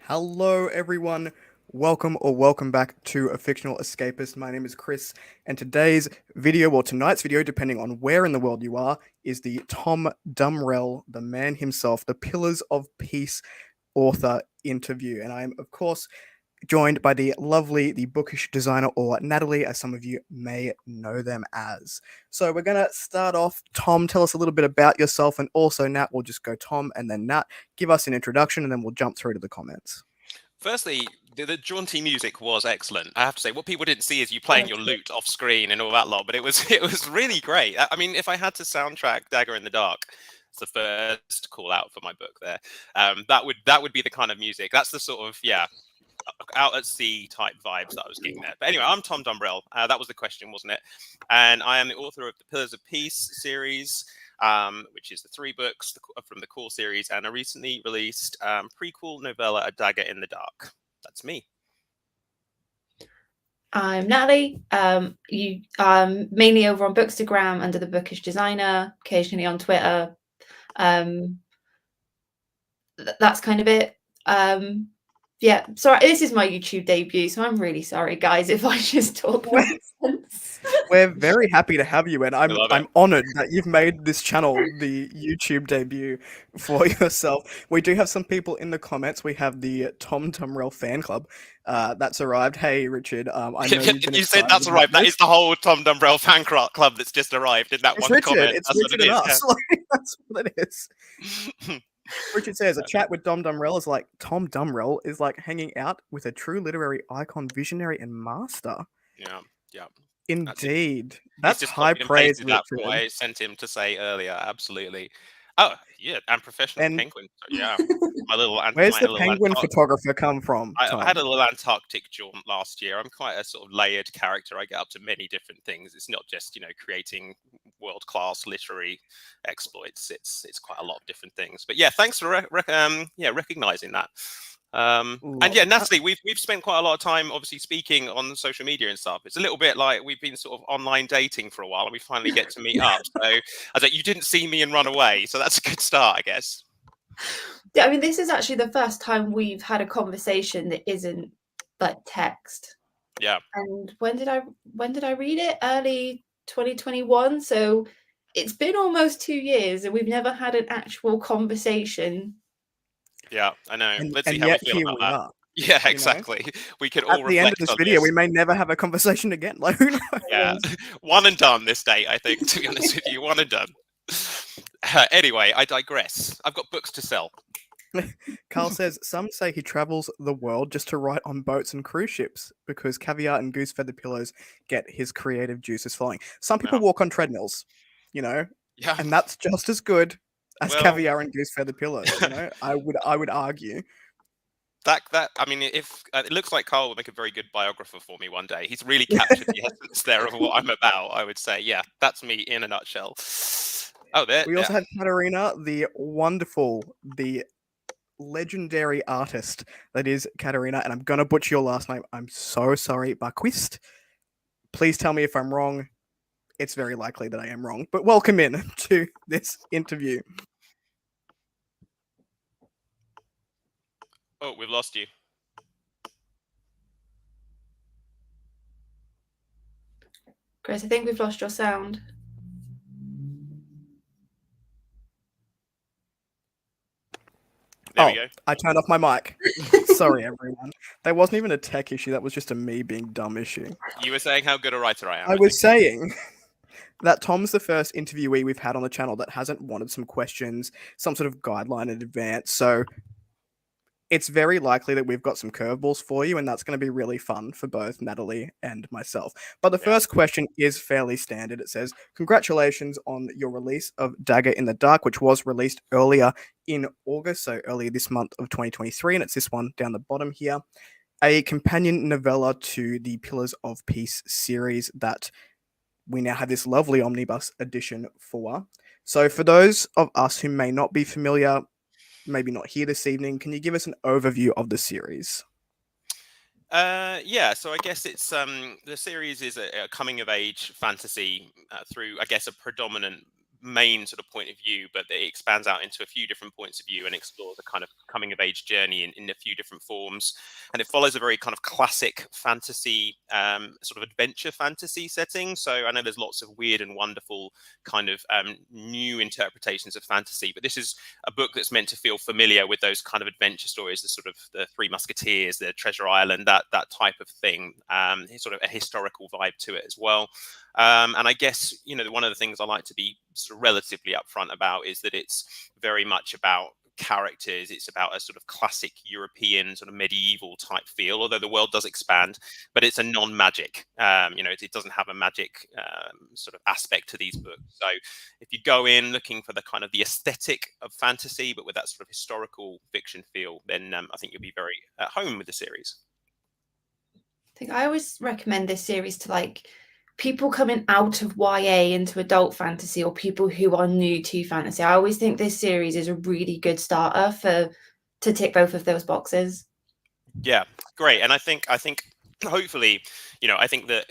Hello, everyone. Welcome back to A Fictional Escapist. My name is Kris, and today's video, or tonight's video, depending on where in the world you are, is the Tom Dumbrell, the man himself, the Pillars of Peace author interview. And I am, of course, joined by the lovely, the bookish designer, or Natalie, as some of you may know them as. So we're going to start off. Tom, tell us a little bit about yourself, and also Nat, we'll just go Tom and then Nat. Give us an introduction, and then we'll jump through to the comments. Firstly, the jaunty music was excellent. I have to say, what people didn't see is you playing your lute off screen and all that lot, but it was really great. I mean, if I had to soundtrack Dagger in the Dark, it's the first call out for my book there. That would be the kind of music. That's the sort of out at sea type vibes that I was getting there. But anyway, I'm Tom Dumbrell. That was the question, wasn't it? And I am the author of the Pillars of Peace series, which is the 3 books from the core series, and a recently released prequel novella, A Dagger in the Dark. That's me. I'm Natalie. You mainly over on Bookstagram under the Bookish Designer, occasionally on Twitter. That's kind of it. Yeah, sorry, this is my YouTube debut, so I'm really sorry, guys, if I just talk nonsense. We're very happy to have you, and I'm honored that you've made this channel the YouTube debut for yourself. We do have some people in the comments. We have the Tom Dumbrell fan club that's arrived. Hey, Richard, I know you've been you said that's arrived. That is the whole Tom Dumbrell fan club that's just arrived in that it's one Richard. comment. It's that's Richard and us. Like, that's what it is. Richard says a chat with Tom Dumbrell is like Tom Dumbrell is like hanging out with a true literary icon, visionary, and master. Yeah. Indeed, that's just high praise. That from what I sent him to say earlier. Absolutely. Oh yeah, and professional penguin. So, yeah, my little. Where's the penguin photographer come from? I had a little Antarctic jaunt last year. I'm quite a sort of layered character. I get up to many different things. It's not just creating world-class literary exploits. It's quite a lot of different things. But yeah, thanks for recognizing that. And yeah, Natalie, we've spent quite a lot of time obviously speaking on social media and stuff. It's a little bit like we've been sort of online dating for a while, and we finally get to meet up. So I was like, you didn't see me and run away, so that's a good start, I guess. Yeah, I mean, this is actually the first time we've had a conversation that isn't like text. Yeah. And when did I read it? Early 2021. So it's been almost 2 years, and we've never had an actual conversation. Yeah, I know. Let's see how we feel about that. Are, yeah, exactly. We could all at the end of this video. We may never have a conversation again. Like, who knows? Yeah, one and done this day. I think, to be honest with you, one and done. Anyway, I digress. I've got books to sell. Carl says some say he travels the world just to write on boats and cruise ships because caviar and goose feather pillows get his creative juices flowing. Some people walk on treadmills, Yeah, and that's just as good as caviar and goose feather pillows. I would argue. That I mean, if it looks like Carl will make a very good biographer for me one day. He's really captured the essence there of what I'm about. I would say, yeah, that's me in a nutshell. Oh, there. We also have Catrina, the wonderful, the legendary artist that is Catrina, and I'm gonna butcher your last name. I'm so sorry, Barquist. Please tell me if I'm wrong. It's very likely that I am wrong, but welcome in to this interview. Oh, we've lost you. Kris, I think we've lost your sound. There we go. I turned off my mic. Sorry, everyone. That wasn't even a tech issue. That was just a me being dumb issue. You were saying how good a writer I am. I was saying that Tom's the first interviewee we've had on the channel that hasn't wanted some questions, some sort of guideline in advance. So it's very likely that we've got some curveballs for you, and that's going to be really fun for both Natalie and myself. But the first question is fairly standard. It says, congratulations on your release of Dagger in the Dark, which was released earlier in August, so earlier this month of 2023, and it's this one down the bottom here. A companion novella to the Pillars of Peace series that we now have this lovely omnibus edition for. So for those of us who may not be familiar, maybe not here this evening, can you give us an overview of the series? Yeah, so I guess it's the series is a coming of age fantasy through, I guess, a predominant main sort of point of view, but it expands out into a few different points of view and explores a kind of coming of age journey in a few different forms. And it follows a very kind of classic fantasy, sort of adventure fantasy setting. So I know there's lots of weird and wonderful kind of new interpretations of fantasy, but this is a book that's meant to feel familiar with those kind of adventure stories, the sort of the Three Musketeers, the Treasure Island, that type of thing. Sort of a historical vibe to it as well. And I guess, one of the things I like to be sort of relatively upfront about is that it's very much about characters. It's about a sort of classic European sort of medieval type feel, although the world does expand, but it's a non-magic. It doesn't have a magic sort of aspect to these books. So if you go in looking for the kind of the aesthetic of fantasy, but with that sort of historical fiction feel, then I think you'll be very at home with the series. I think I always recommend this series to people coming out of YA into adult fantasy, or people who are new to fantasy. I always think this series is a really good starter to tick both of those boxes. Yeah, great. And I think hopefully, I think that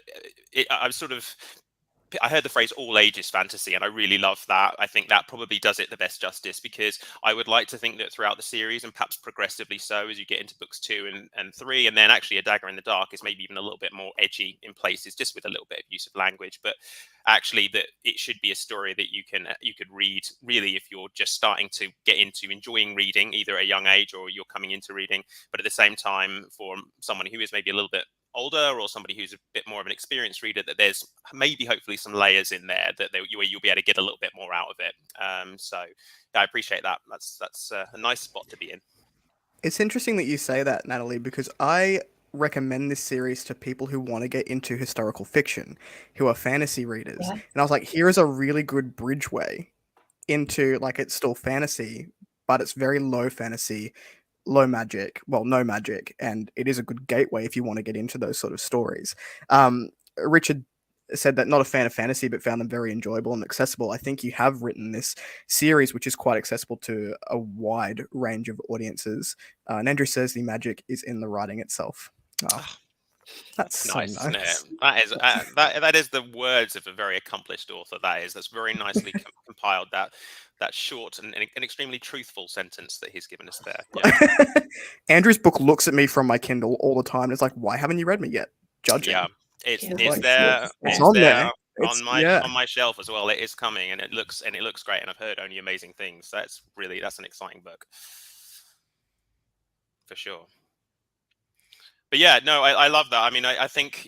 I heard the phrase all ages fantasy, and I really love that. I think that probably does it the best justice, because I would like to think that throughout the series, and perhaps progressively so as you get into books 2 and 3, and then actually A Dagger in the Dark is maybe even a little bit more edgy in places, just with a little bit of use of language, but actually that it should be a story that you could read really if you're just starting to get into enjoying reading, either at a young age or you're coming into reading, but at the same time, for someone who is maybe a little bit older or somebody who's a bit more of an experienced reader, that there's maybe hopefully some layers in there where you'll be able to get a little bit more out of it. So I appreciate that. That's a nice spot to be in. It's interesting that you say that, Natalie, because I recommend this series to people who want to get into historical fiction, who are fantasy readers. Yeah. And I was like, here is a really good bridgeway into, it's still fantasy, but it's very low fantasy, low magic, well, no magic, and it is a good gateway if you want to get into those sort of stories. Richard said that not a fan of fantasy, but found them very enjoyable and accessible. I think you have written this series, which is quite accessible to a wide range of audiences. And Andrew says the magic is in the writing itself. Oh, that's so nice. nice. That is the words of a very accomplished author. That's very nicely compiled. That short and an extremely truthful sentence that he's given us there. Yeah. Andrew's book looks at me from my Kindle all the time. It's like, why haven't you read me yet? Judging. Yeah, it's Like, there. it's It's on there there. on my shelf as well. It is coming, and it looks great. And I've heard only amazing things. That's an exciting book for sure. But yeah, no, I love that. I mean, I think,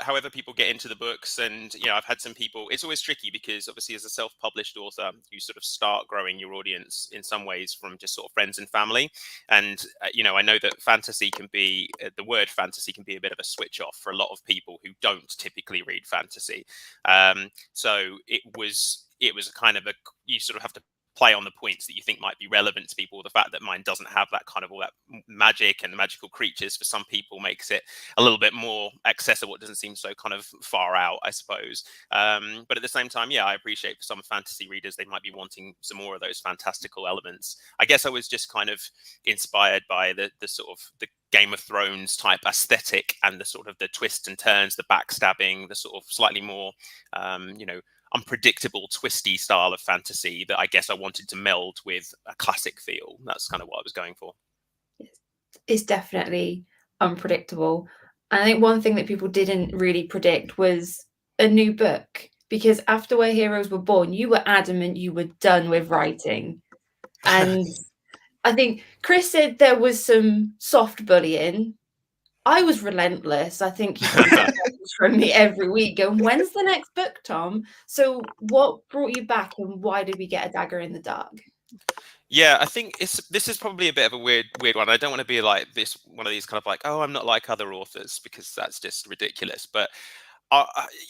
however people get into the books, and, I've had some people, it's always tricky because obviously as a self-published author, you sort of start growing your audience in some ways from just sort of friends and family. And, I know that the word fantasy can be a bit of a switch off for a lot of people who don't typically read fantasy. So it was a kind of you sort of have to play on the points that you think might be relevant to people. The fact that mine doesn't have that kind of all that magic and the magical creatures for some people makes it a little bit more accessible. It doesn't seem so kind of far out, I suppose. But at the same time, yeah, I appreciate for some fantasy readers, they might be wanting some more of those fantastical elements. I guess I was just kind of inspired by the sort of the Game of Thrones type aesthetic and the sort of the twists and turns, the backstabbing, the sort of slightly more, unpredictable, twisty style of fantasy that I guess I wanted to meld with a classic feel. That's kind of what I was going for. It's definitely unpredictable. And I think one thing that people didn't really predict was a new book, because after Where Heroes Were Born, you were adamant you were done with writing. And I think Kris said there was some soft bullying. I was relentless. I think you probably get messages from me every week going, when's the next book, Tom? So what brought you back, and why did we get A Dagger in the Dark? Yeah, I think this is probably a bit of a weird one. I don't want to be like one of these kind of like, oh, I'm not like other authors, because that's just ridiculous. But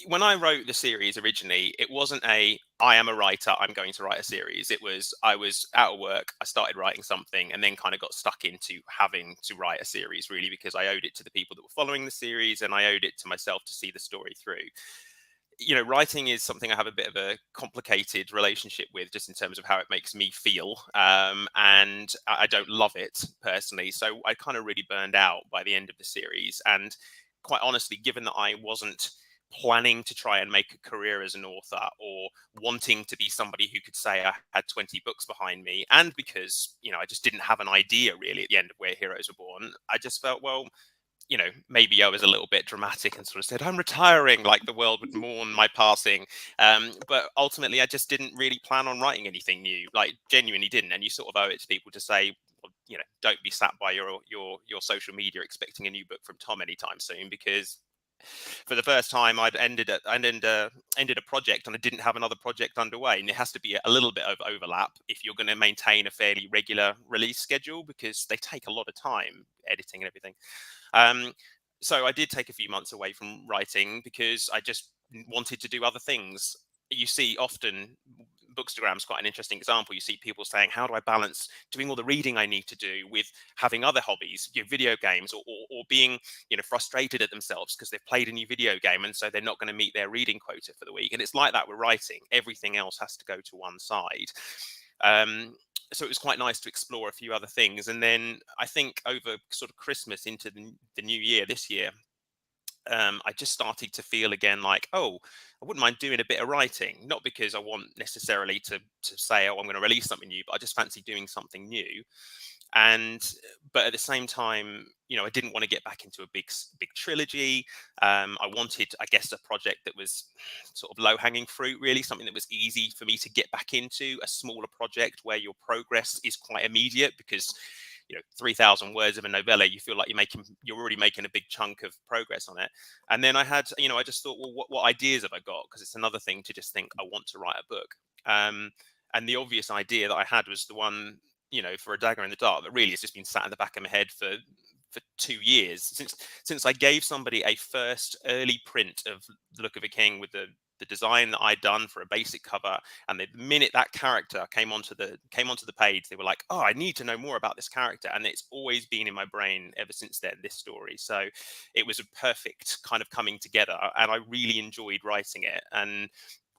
when I wrote the series originally, it wasn't I am a writer, I'm going to write a series. It was, I was out of work, I started writing something, and then kind of got stuck into having to write a series, really, because I owed it to the people that were following the series, and I owed it to myself to see the story through. Writing is something I have a bit of a complicated relationship with, just in terms of how it makes me feel. And I don't love it personally. So I kind of really burned out by the end of the series. And quite honestly, given that I wasn't planning to try and make a career as an author, or wanting to be somebody who could say I had 20 books behind me, and because, you know, I just didn't have an idea really at the end of Where Heroes Were Born, I just felt, well, you know, maybe I was a little bit dramatic and sort of said, I'm retiring, like the world would mourn my passing. But ultimately, I just didn't really plan on writing anything new, like genuinely didn't. And you sort of owe it to people to say, well, you know, don't be sat by your social media expecting a new book from Tom anytime soon, because for the first time I'd ended a project and I didn't have another project underway, and it has to be a little bit of overlap if you're going to maintain a fairly regular release schedule, because they take a lot of time, editing and everything. So I did take a few months away from writing because I just wanted to do other things. You see often, Bookstagram's quite an interesting example. You see people saying, how do I balance doing all the reading I need to do with having other hobbies, you know, video games, or being, you know, frustrated at themselves because they've played a new video game and so they're not going to meet their reading quota for the week. And it's like that with writing. Everything else has to go to one side. So it was quite nice to explore a few other things. And then I think over sort of Christmas into the new year, this year, I just started to feel again like, oh, I wouldn't mind doing a bit of writing, not because I want necessarily to say, oh, I'm going to release something new, but I just fancy doing something new. But at the same time, you know, I didn't want to get back into a big trilogy. I wanted, I guess, a project that was sort of low-hanging fruit, really, something that was easy for me to get back into, a smaller project where your progress is quite immediate, because, you know, 3,000 words of a novella, you feel like you're already making a big chunk of progress on it. And then I had, you know, I just thought, well, what ideas have I got? Because it's another thing to just think, I want to write a book. And the obvious idea that I had was the one, you know, for A Dagger in the Dark, that really has just been sat in the back of my head for 2 years since I gave somebody a first early print of The Look of a King with the design that I'd done for a basic cover, and the minute that character came onto the page, they were like, oh, I need to know more about this character. And it's always been in my brain ever since then, this story. So it was a perfect kind of coming together, and I really enjoyed writing it. And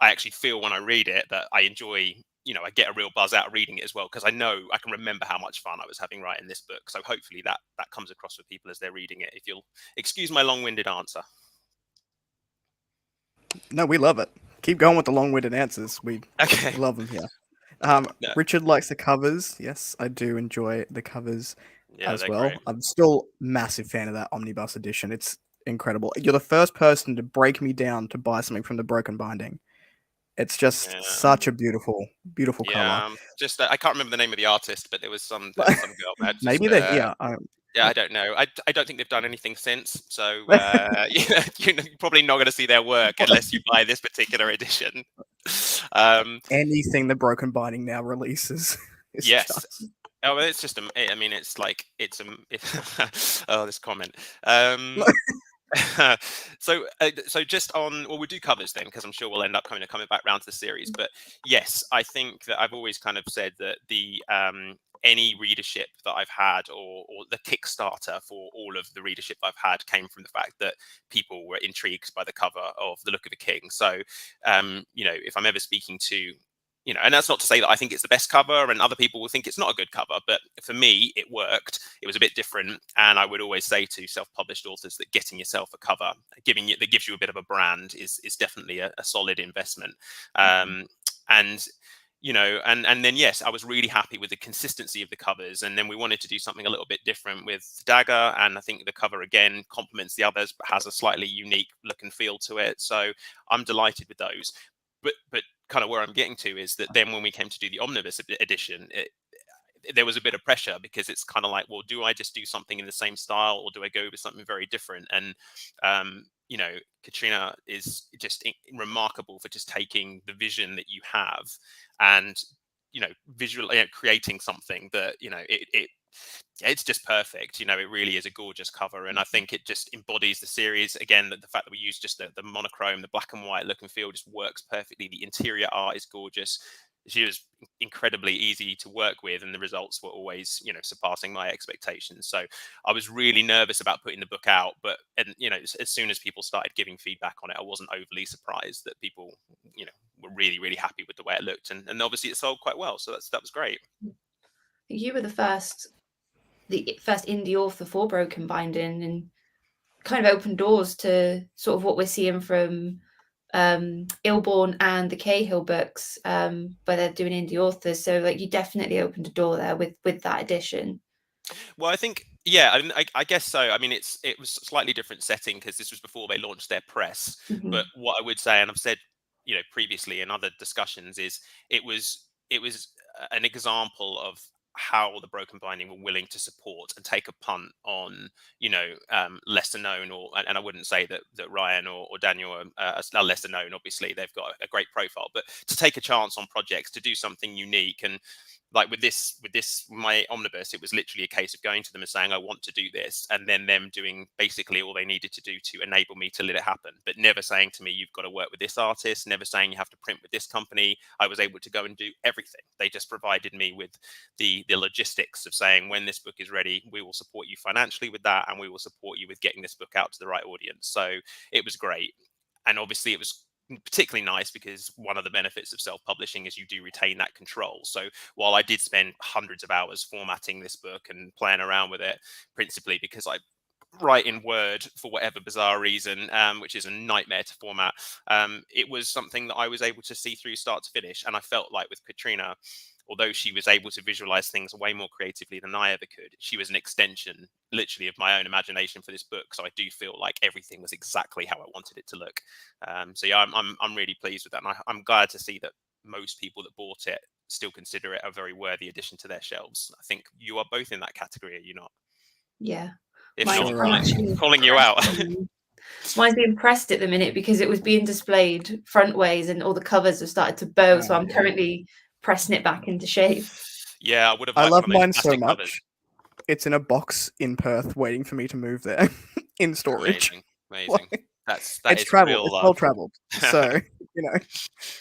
I actually feel when I read it that I enjoy, you know, I get a real buzz out of reading it as well, because I know I can remember how much fun I was having writing this book. So hopefully that comes across with people as they're reading it, if you'll excuse my long-winded answer. No, we love it. Keep going with the long-winded answers. We love them here. No. Richard likes the covers. Yes, I do enjoy the covers as well. Great. I'm still a massive fan of that omnibus edition. It's incredible. You're the first person to break me down to buy something from the broken binding. It's just such a beautiful cover. Just I can't remember the name of the artist, but there was some girl. Just, maybe they're here. Yeah, I don't know. I don't think they've done anything since. So you're probably not going to see their work unless you buy this particular edition. Anything the broken binding now releases. Yes. Just... Oh, well, it's just I mean, it's like oh, this comment. So just on, well, we'll do covers then, because I'm sure we'll end up coming back round to the series. But yes, I think that I've always kind of said that the any readership that I've had, or the Kickstarter for all of the readership I've had, came from the fact that people were intrigued by the cover of The Look of a King. So you know, if I'm ever speaking to, you know, and that's not to say that I think it's the best cover and other people will think it's not a good cover, but for me, it worked. It was a bit different. And I would always say to self-published authors that getting yourself a cover, that gives you a bit of a brand, is definitely a solid investment. And, you know, and then, yes, I was really happy with the consistency of the covers. And then we wanted to do something a little bit different with Dagger. And I think the cover, again, complements the others, but has a slightly unique look and feel to it. So I'm delighted with those. But kind of where I'm getting to is that then when we came to do the omnibus edition, there was a bit of pressure, because it's kind of like, well, do I just do something in the same style, or do I go with something very different? And you know, Catrina is just remarkable for just taking the vision that you have and, you know, creating something that, you know, it's just perfect. You know, it really is a gorgeous cover, and I think it just embodies the series. Again, the fact that we use just the monochrome, the black and white look and feel, just works perfectly. The interior art is gorgeous. She was incredibly easy to work with, and the results were always, you know, surpassing my expectations. So I was really nervous about putting the book out, but, and you know, as soon as people started giving feedback on it, I wasn't overly surprised that people, you know, were really, really happy with the way it looked, and obviously it sold quite well. So that was great. You were the first indie author for broken binding, and kind of opened doors to sort of what we're seeing from Illborn and the Cahill books, where they're doing indie authors. So like you definitely opened a door there with that edition. Well, I think, yeah, I guess so. I mean, it was a slightly different setting because this was before they launched their press. Mhm. But what I would say, and I've said, previously in other discussions, is it was an example of how the Broken Binding were willing to support and take a punt on, lesser known, and I wouldn't say that Ryan or Daniel are lesser known. Obviously, they've got a great profile, but to take a chance on projects, to do something unique. And like with this my omnibus, it was literally a case of going to them and saying, I want to do this, and then them doing basically all they needed to do to enable me to let it happen, but never saying to me, you've got to work with this artist, never saying you have to print with this company. I was able to go and do everything. They just provided me with the logistics of saying, when this book is ready, we will support you financially with that, and we will support you with getting this book out to the right audience. So it was great. And obviously it was particularly nice because one of the benefits of self-publishing is you do retain that control. So while I did spend hundreds of hours formatting this book and playing around with it, principally because I write in Word for whatever bizarre reason, which is a nightmare to format, it was something that I was able to see through start to finish. And I felt like with Catrina, although she was able to visualize things way more creatively than I ever could, she was an extension literally of my own imagination for this book. So I do feel like everything was exactly how I wanted it to look. So yeah, I'm really pleased with that. And I'm glad to see that most people that bought it still consider it a very worthy addition to their shelves. I think you are both in that category, are you not? Yeah. If Mine's not, calling you out. Mine's being pressed at the minute because it was being displayed front ways and all the covers have started to bow. So I'm currently pressing it back into shape. Yeah, I would have. I love one of those mine so plastic much. covers. It's in a box in Perth, waiting for me to move there in storage. Amazing. That It's is traveled. real It's love. well traveled. So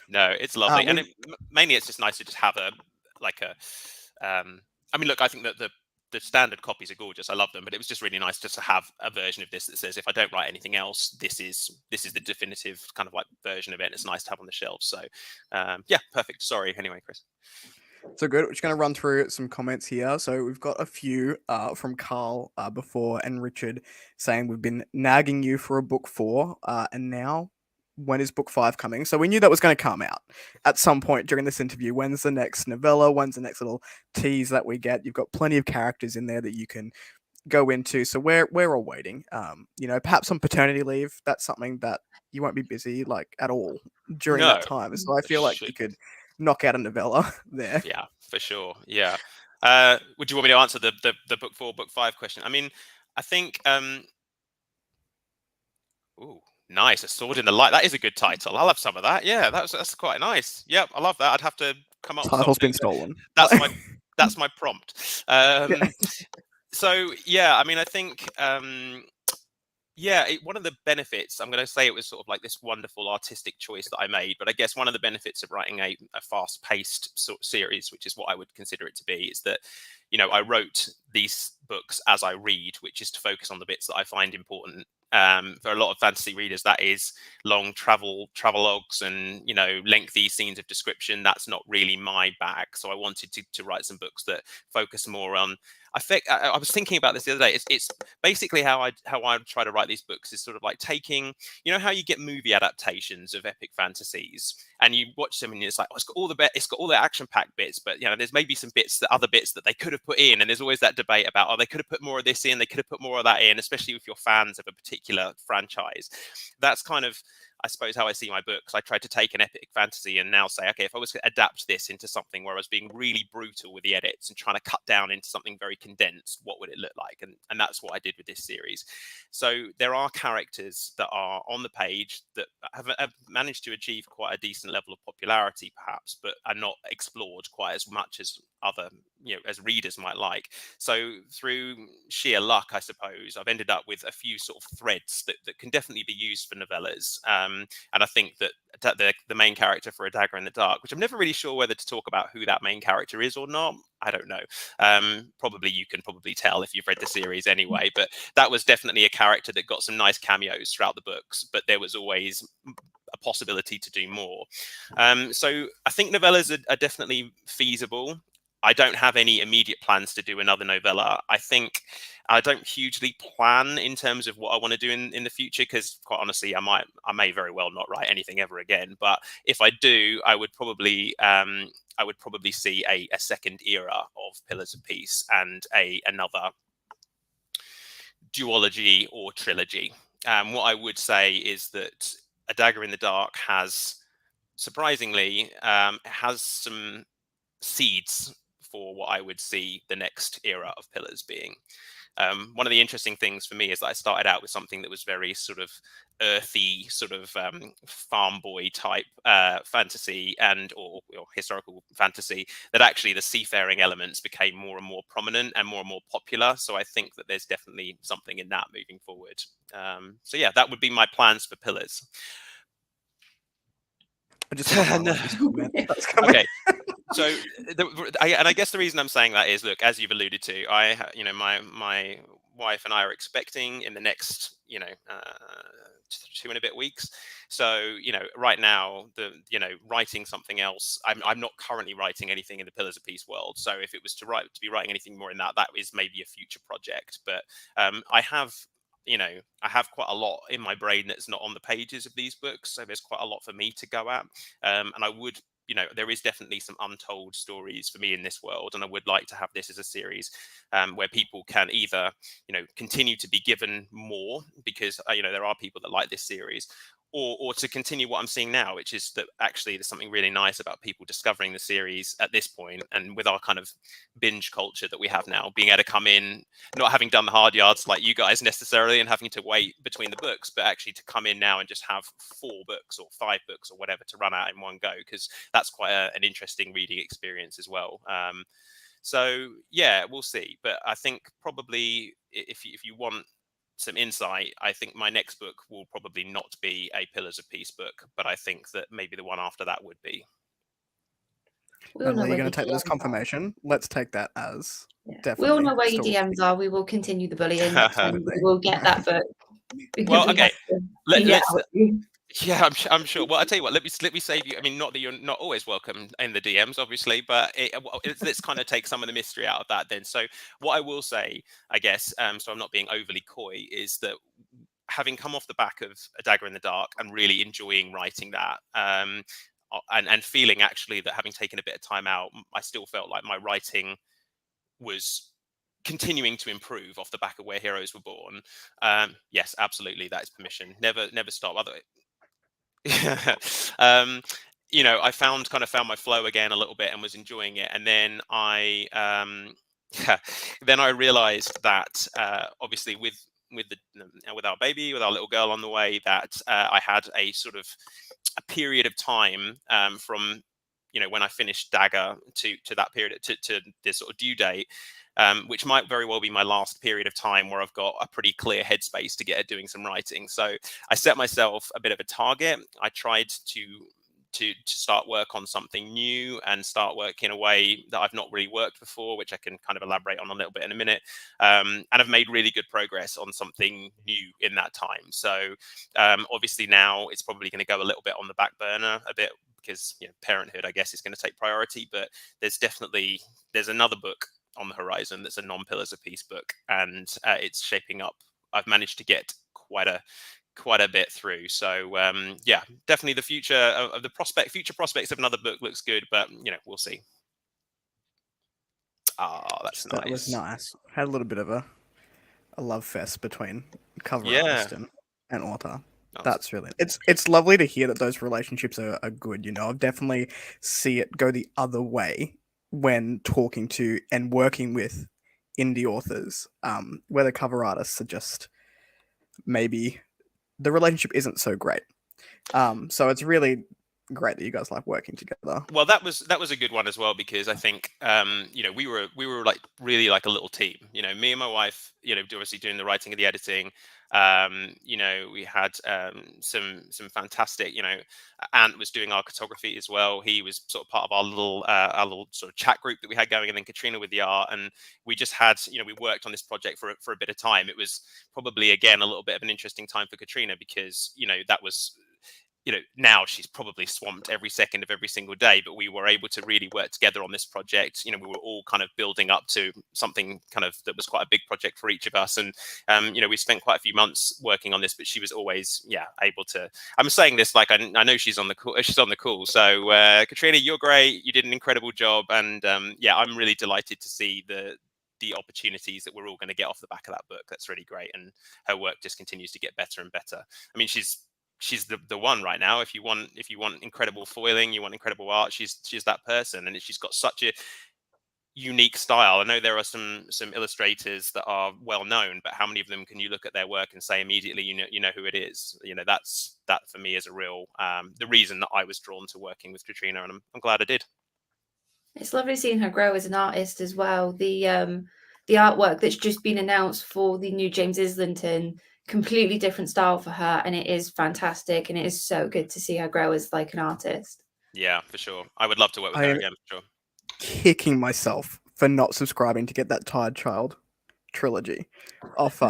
No, it's lovely, and we- mainly it's just nice to just have I mean, look, I think that the standard copies are gorgeous. I love them, but it was just really nice just to have a version of this that says, if I don't write anything else, this is the definitive kind of like version of it. And it's nice to have on the shelves. So yeah, perfect. Sorry. Anyway, Kris. So good. We're just going to run through some comments here. So we've got a few from Carl before, and Richard saying we've been nagging you for a book 4, and now when is book 5 coming? So we knew that was going to come out at some point during this interview. When's the next novella? When's the next little tease that we get? You've got plenty of characters in there that you can go into. So we're all waiting. Perhaps on paternity leave, that's something that you won't be busy like at all during that time. So I feel like you could knock out a novella there. Yeah, for sure. Yeah. Would you want me to answer the book 4, book 5 question? I mean, I think ooh, nice. A Sword in the Light. That is a good title. I'll have some of that. Yeah, that's quite nice. Yep, I love that. I'd have to come up with Title's something. Been stolen. That's my prompt. So yeah, I mean, I think one of the benefits, I'm going to say it was sort of like this wonderful artistic choice that I made, but I guess one of the benefits of writing a fast-paced sort of series, which is what I would consider it to be, is that, I wrote these books as I read, which is to focus on the bits that I find important. For a lot of fantasy readers, that is long travelogues and lengthy scenes of description. That's not really my bag. So I wanted to write some books that focus more on. I was thinking about this the other day. It's basically how I try to write these books is sort of like taking, how you get movie adaptations of epic fantasies, and you watch them and it's like, oh, it's got all the action-packed bits, but there's maybe some other bits that they could have put in, and there's always that debate about, oh, they could have put more of this in, they could have put more of that in, especially if you're fans of a particular franchise. That's kind of, I suppose, how I see my books. I tried to take an epic fantasy and now say, okay, if I was to adapt this into something where I was being really brutal with the edits and trying to cut down into something very condensed, what would it look like? And that's what I did with this series. So there are characters that are on the page that have managed to achieve quite a decent level of popularity, perhaps, but are not explored quite as much as other, as readers might like. So through sheer luck, I suppose, I've ended up with a few sort of threads that can definitely be used for novellas. And I think that the main character for A Dagger in the Dark, which I'm never really sure whether to talk about who that main character is or not. I don't know. Probably you can tell if you've read the series anyway, but that was definitely a character that got some nice cameos throughout the books, but there was always a possibility to do more. So I think novellas are definitely feasible. I don't have any immediate plans to do another novella. I think I don't hugely plan in terms of what I want to do in the future, because quite honestly, I may very well not write anything ever again. But if I do, I would probably see a second era of Pillars of Peace and another duology or trilogy. What I would say is that A Dagger in the Dark has, surprisingly, has some seeds for what I would see the next era of Pillars being. One of the interesting things for me is that I started out with something that was very sort of earthy, sort of farm boy type fantasy or historical fantasy, that actually the seafaring elements became more and more prominent and more popular. So I think that there's definitely something in that moving forward. So yeah, that would be my plans for Pillars. I just want to highlight this comment that's coming. Okay. So, I guess the reason I'm saying that is, look, as you've alluded to, my wife and I are expecting in the next, 2 and a bit weeks. So, right now, writing something else, I'm not currently writing anything in the Pillars of Peace world. So, if it was to be writing anything more in that is maybe a future project. But I have quite a lot in my brain that's not on the pages of these books. So there's quite a lot for me to go at. And I would, there is definitely some untold stories for me in this world. And I would like to have this as a series where people can either, continue to be given more because, there are people that like this series, or to continue what I'm seeing now, which is that actually there's something really nice about people discovering the series at this point, and with our kind of binge culture that we have now, being able to come in, not having done the hard yards like you guys necessarily and having to wait between the books, but actually to come in now and just have 4 books or 5 books or whatever to run out in one go, because that's quite an interesting reading experience as well. So yeah, we'll see. But I think probably if you want some insight, I think my next book will probably not be a Pillars of Peace book, but I think that maybe the one after that would be. Natalie, you're going to take that as confirmation. Let's take that as definitely. We all know where your DMs are. We will continue the bullying next time. We will get that book. Well, okay. Yeah, I'm sure. Well, I tell you what. Let me save you. I mean, not that you're not always welcome in the DMs, obviously, but let's kind of take some of the mystery out of that then. So, what I will say, I guess, so I'm not being overly coy, is that having come off the back of A Dagger in the Dark and really enjoying writing that, and feeling actually that having taken a bit of time out, I still felt like my writing was continuing to improve off the back of Where Heroes Were Born. Yes, absolutely, that is permission. Never stop. I found my flow again a little bit and was enjoying it, and then then I realized that obviously with our baby, with our little girl on the way, that I had a sort of a period of time from when I finished Dagger to that period to this sort of due date, which might very well be my last period of time where I've got a pretty clear headspace to get at doing some writing. So I set myself a bit of a target. I tried to start work on something new and start work in a way that I've not really worked before, which I can kind of elaborate on a little bit in a minute. And I've made really good progress on something new in that time. So obviously now it's probably going to go a little bit on the back burner a bit, because parenthood, I guess, is going to take priority. But there's another book on the horizon that's a non-Pillars of Peace book, and it's shaping up. I've managed to get quite a bit through. So yeah, definitely the future of future prospects of another book looks good, but we'll see. That's nice. That was nice. Had a little bit of a love fest between cover artist and author. That's really it's lovely to hear that those relationships are good. I've definitely see it go the other way when talking to and working with indie authors, where the cover artists are just maybe the relationship isn't so great. So it's really great that you guys like working together. Well, that was a good one as well, because I think we were like really like a little team. Me and my wife, obviously doing the writing and the editing. We had some fantastic. Ant was doing our photography as well. He was sort of part of our little sort of chat group that we had going, and then Catrina with the art. And we just had we worked on this project for a bit of time. It was probably again a little bit of an interesting time for Catrina, because that was. now she's probably swamped every second of every single day, but we were able to really work together on this project. We were all kind of building up to something kind of that was quite a big project for each of us. And, we spent quite a few months working on this, but she was always, able to, I'm saying this like I know she's on the call. So Catrina, you're great. You did an incredible job. And I'm really delighted to see the opportunities that we're all going to get off the back of that book. That's really great. And her work just continues to get better and better. I mean, she's the one right now. If you want incredible foiling, you want incredible art, she's that person. And she's got such a unique style. I know there are some illustrators that are well known, but how many of them can you look at their work and say immediately you know who it is? That for me is a real the reason that I was drawn to working with Catrina, and I'm glad I did. It's lovely seeing her grow as an artist as well. The artwork that's just been announced for the new James Islington, completely different style for her, and it is fantastic, and it is so good to see her grow as like an artist. Yeah, for sure. I would love to work with her again, for sure. Kicking myself for not subscribing to get that Tired Child trilogy off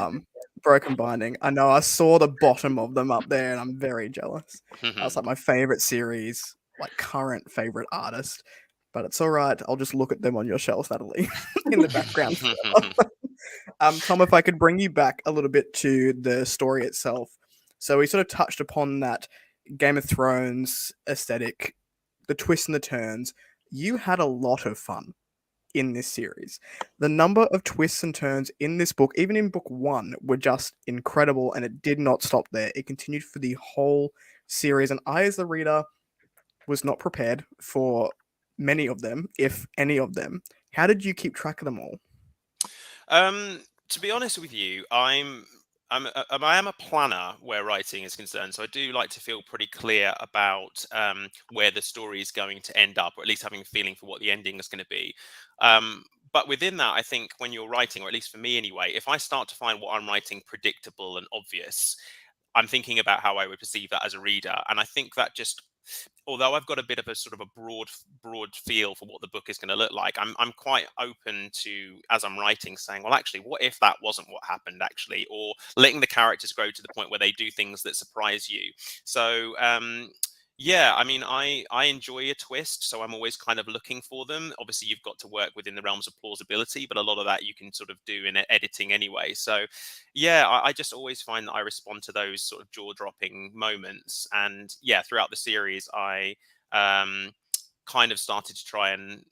Broken Binding. I know I saw the bottom of them up there and I'm very jealous. That's like my favorite series, like current favorite artist. But it's all right. I'll just look at them on your shelf, Natalie, in the background. Tom, if I could bring you back a little bit to the story itself. So we sort of touched upon that Game of Thrones aesthetic, the twists and the turns. You had a lot of fun in this series. The number of twists and turns in this book, even in book 1, were just incredible, and it did not stop there. It continued for the whole series, and I, as the reader, was not prepared for many of them, if any of them. How did you keep track of them all? To be honest with you, I am a planner where writing is concerned, so I do like to feel pretty clear about where the story is going to end up, or at least having a feeling for what the ending is going to be. But within that, I think when you're writing, or at least for me anyway, if I start to find what I'm writing predictable and obvious, I'm thinking about how I would perceive that as a reader. And I think that just, although I've got a bit of a sort of a broad feel for what the book is going to look like, I'm quite open to, as I'm writing, saying, well, actually, what if that wasn't what happened actually, or letting the characters grow to the point where they do things that surprise you. So yeah, I mean, I enjoy a twist, so I'm always kind of looking for them. Obviously, you've got to work within the realms of plausibility, but a lot of that you can sort of do in editing anyway. So yeah, I just always find that I respond to those sort of jaw-dropping moments. And yeah, throughout the series, I kind of started to try and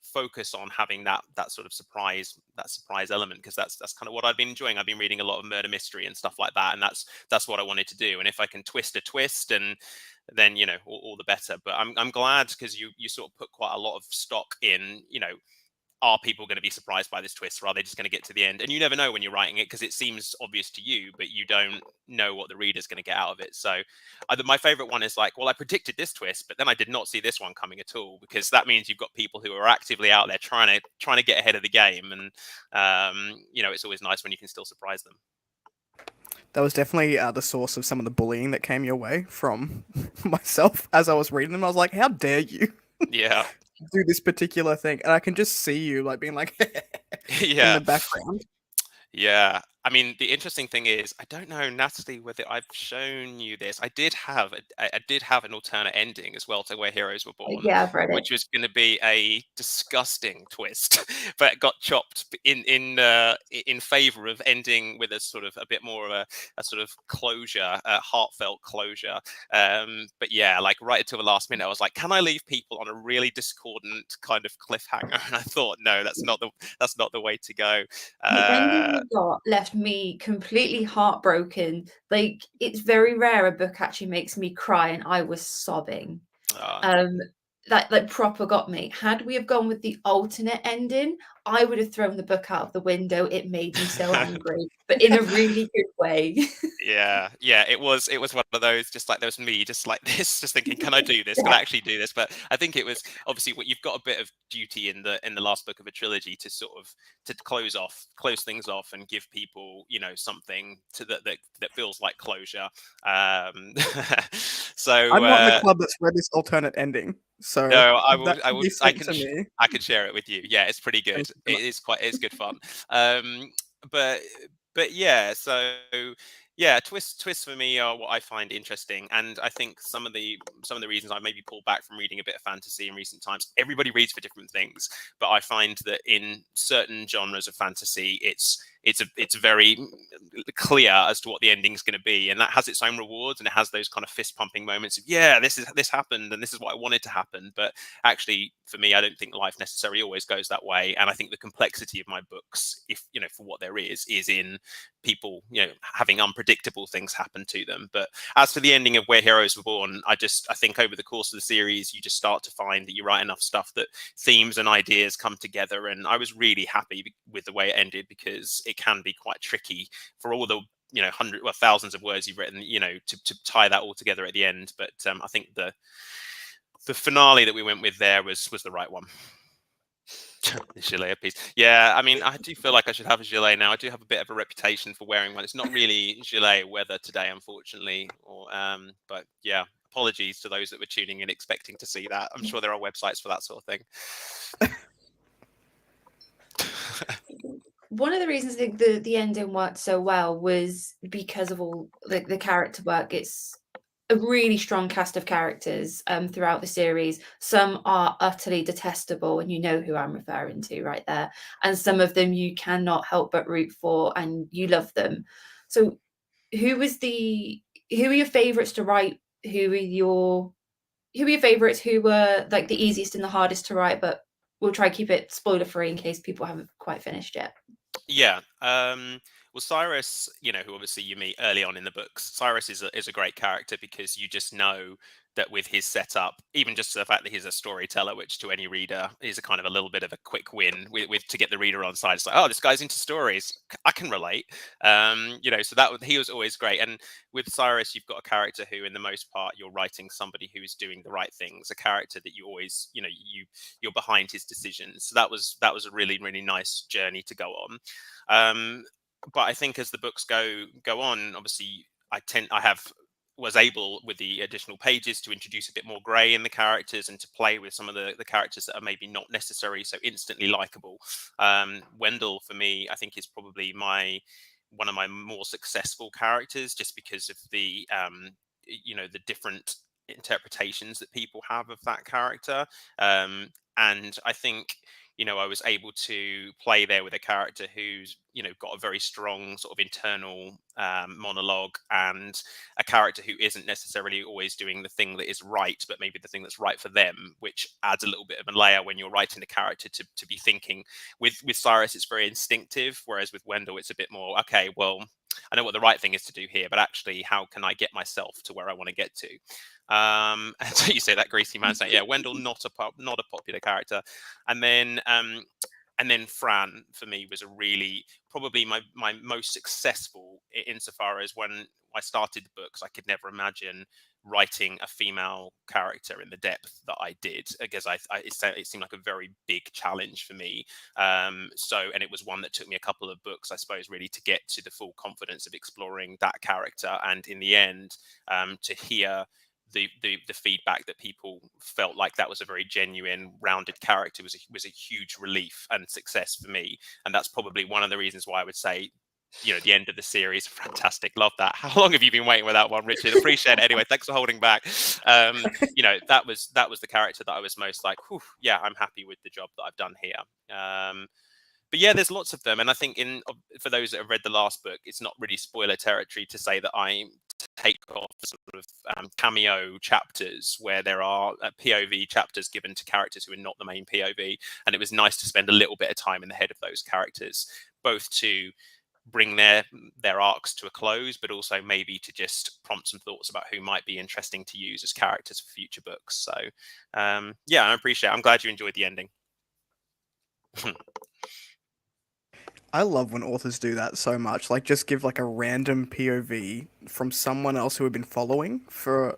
focus on having that sort of surprise element, because that's kind of what I've been enjoying. I've been reading a lot of murder mystery and stuff like that, and that's what I wanted to do. And if I can twist a twist, and then all the better. But I'm glad, because you sort of put quite a lot of stock in, are people going to be surprised by this twist, or are they just going to get to the end? And you never know when you're writing it, because it seems obvious to you, but you don't know what the reader's going to get out of it. So my favorite one is like, well, I predicted this twist, but then I did not see this one coming at all, because that means you've got people who are actively out there trying to get ahead of the game. And it's always nice when you can still surprise them. That was definitely the source of some of the bullying that came your way from myself as I was reading them. I was like, how dare you? Yeah. Do this particular thing, and I can just see you like being like yeah, in the background. Yeah. I mean, the interesting thing is, I don't know, Natalie, whether I've shown you this. I did have an alternate ending as well to Where Heroes Were Born, Yeah, I've read it. which was going to be a disgusting twist, but it got chopped in favor of ending with a sort of a bit more of a sort of closure, a heartfelt closure. But yeah, like right until the last minute, I was like, can I leave people on a really discordant kind of cliffhanger? And I thought, no, that's not the way to go. The ending we got left me completely heartbroken. Like, it's very rare a book actually makes me cry, and I was sobbing. That like proper got me. Had we have gone with the alternate ending, I would have thrown the book out of the window. It made me so angry, but in a really good way. Yeah, it was one of those, just like there was me, just like this, just thinking, can I do this? Can I actually do this? But I think it was obviously what you've got a bit of duty in the last book of a trilogy to sort of to close things off and give people something to that feels like closure. So I'm not in the club that's read this alternate ending. So no, I can share it with you. Yeah, it's pretty good. It's good fun. But yeah, so Yeah, twists for me are what I find interesting, and I think some of the reasons I maybe pulled back from reading a bit of fantasy in recent times. Everybody reads for different things, but I find that in certain genres of fantasy, it's very clear as to what the ending is going to be, and that has its own rewards, and it has those kind of fist pumping moments of this happened, and this is what I wanted to happen. But actually, for me, I don't think life necessarily always goes that way, and I think the complexity of my books, if for what there is in people having unpredictable things happen to them. But as for the ending of Where Heroes Were Born, I think over the course of the series you just start to find that you write enough stuff that themes and ideas come together, and I was really happy with the way it ended, because it can be quite tricky for all the thousands of words you've written to tie that all together at the end. But I think the finale that we went with there was the right one. The gilet piece. Yeah, I mean, I do feel like I should have a gilet now. I do have a bit of a reputation for wearing one. It's not really gilet weather today, unfortunately. But yeah, apologies to those that were tuning in expecting to see that. I'm sure there are websites for that sort of thing. One of the reasons I think the ending worked so well was because of all the character work. It's a really strong cast of characters throughout the series. Some are utterly detestable, and you know who I'm referring to right there. And some of them you cannot help but root for, and you love them. So who are your favorites to write? Who are your favorites? Who were like the easiest and the hardest to write? But we'll try to keep it spoiler free in case people haven't quite finished yet. Yeah. Well, Cyrus, who obviously you meet early on in the books, Cyrus is a great character, because you just know that with his setup, even just the fact that he's a storyteller, which to any reader is a kind of a little bit of a quick win with to get the reader on side. It's like, oh, this guy's into stories. I can relate. So he was always great. And with Cyrus, you've got a character who, in the most part, you're writing somebody who's doing the right things, a character that you always, you're behind his decisions. So that was a really, really nice journey to go on. But I think as the books go on, obviously I was able, with the additional pages, to introduce a bit more grey in the characters and to play with some of the characters that are maybe not necessarily so instantly likable. Wendell, for me, I think is probably one of my more successful characters, just because of the the different interpretations that people have of that character. And I think I was able to play there with a character who's got a very strong sort of internal monologue, and a character who isn't necessarily always doing the thing that is right, but maybe the thing that's right for them, which adds a little bit of a layer when you're writing the character to be thinking. With Cyrus, it's very instinctive, whereas with Wendell, it's a bit more, okay, well, I know what the right thing is to do here, but actually, how can I get myself to where I want to get to? And so you say that greasy man saying, yeah, Wendell, not a popular character. And then Fran, for me, was probably my most successful, insofar as when I started the books, I could never imagine writing a female character in the depth that I did, because it seemed like a very big challenge for me. And it was one that took me a couple of books, I suppose, really to get to the full confidence of exploring that character. And in the end, to hear the feedback that people felt like that was a very genuine, rounded character was a huge relief and success for me. And that's probably one of the reasons why I would say, the end of the series, fantastic, love that. How long have you been waiting with that one, Richard? Appreciate it. Anyway, thanks for holding back. That was the character that I was most like, whew, yeah, I'm happy with the job that I've done here. But yeah, there's lots of them, and I think for those that have read the last book, it's not really spoiler territory to say that I take off sort of cameo chapters where there are POV chapters given to characters who are not the main POV, and it was nice to spend a little bit of time in the head of those characters, both to bring their arcs to a close, but also maybe to just prompt some thoughts about who might be interesting to use as characters for future books. So yeah, I appreciate it. I'm glad you enjoyed the ending. I love when authors do that so much. Like, just give like a random POV from someone else who we've been following for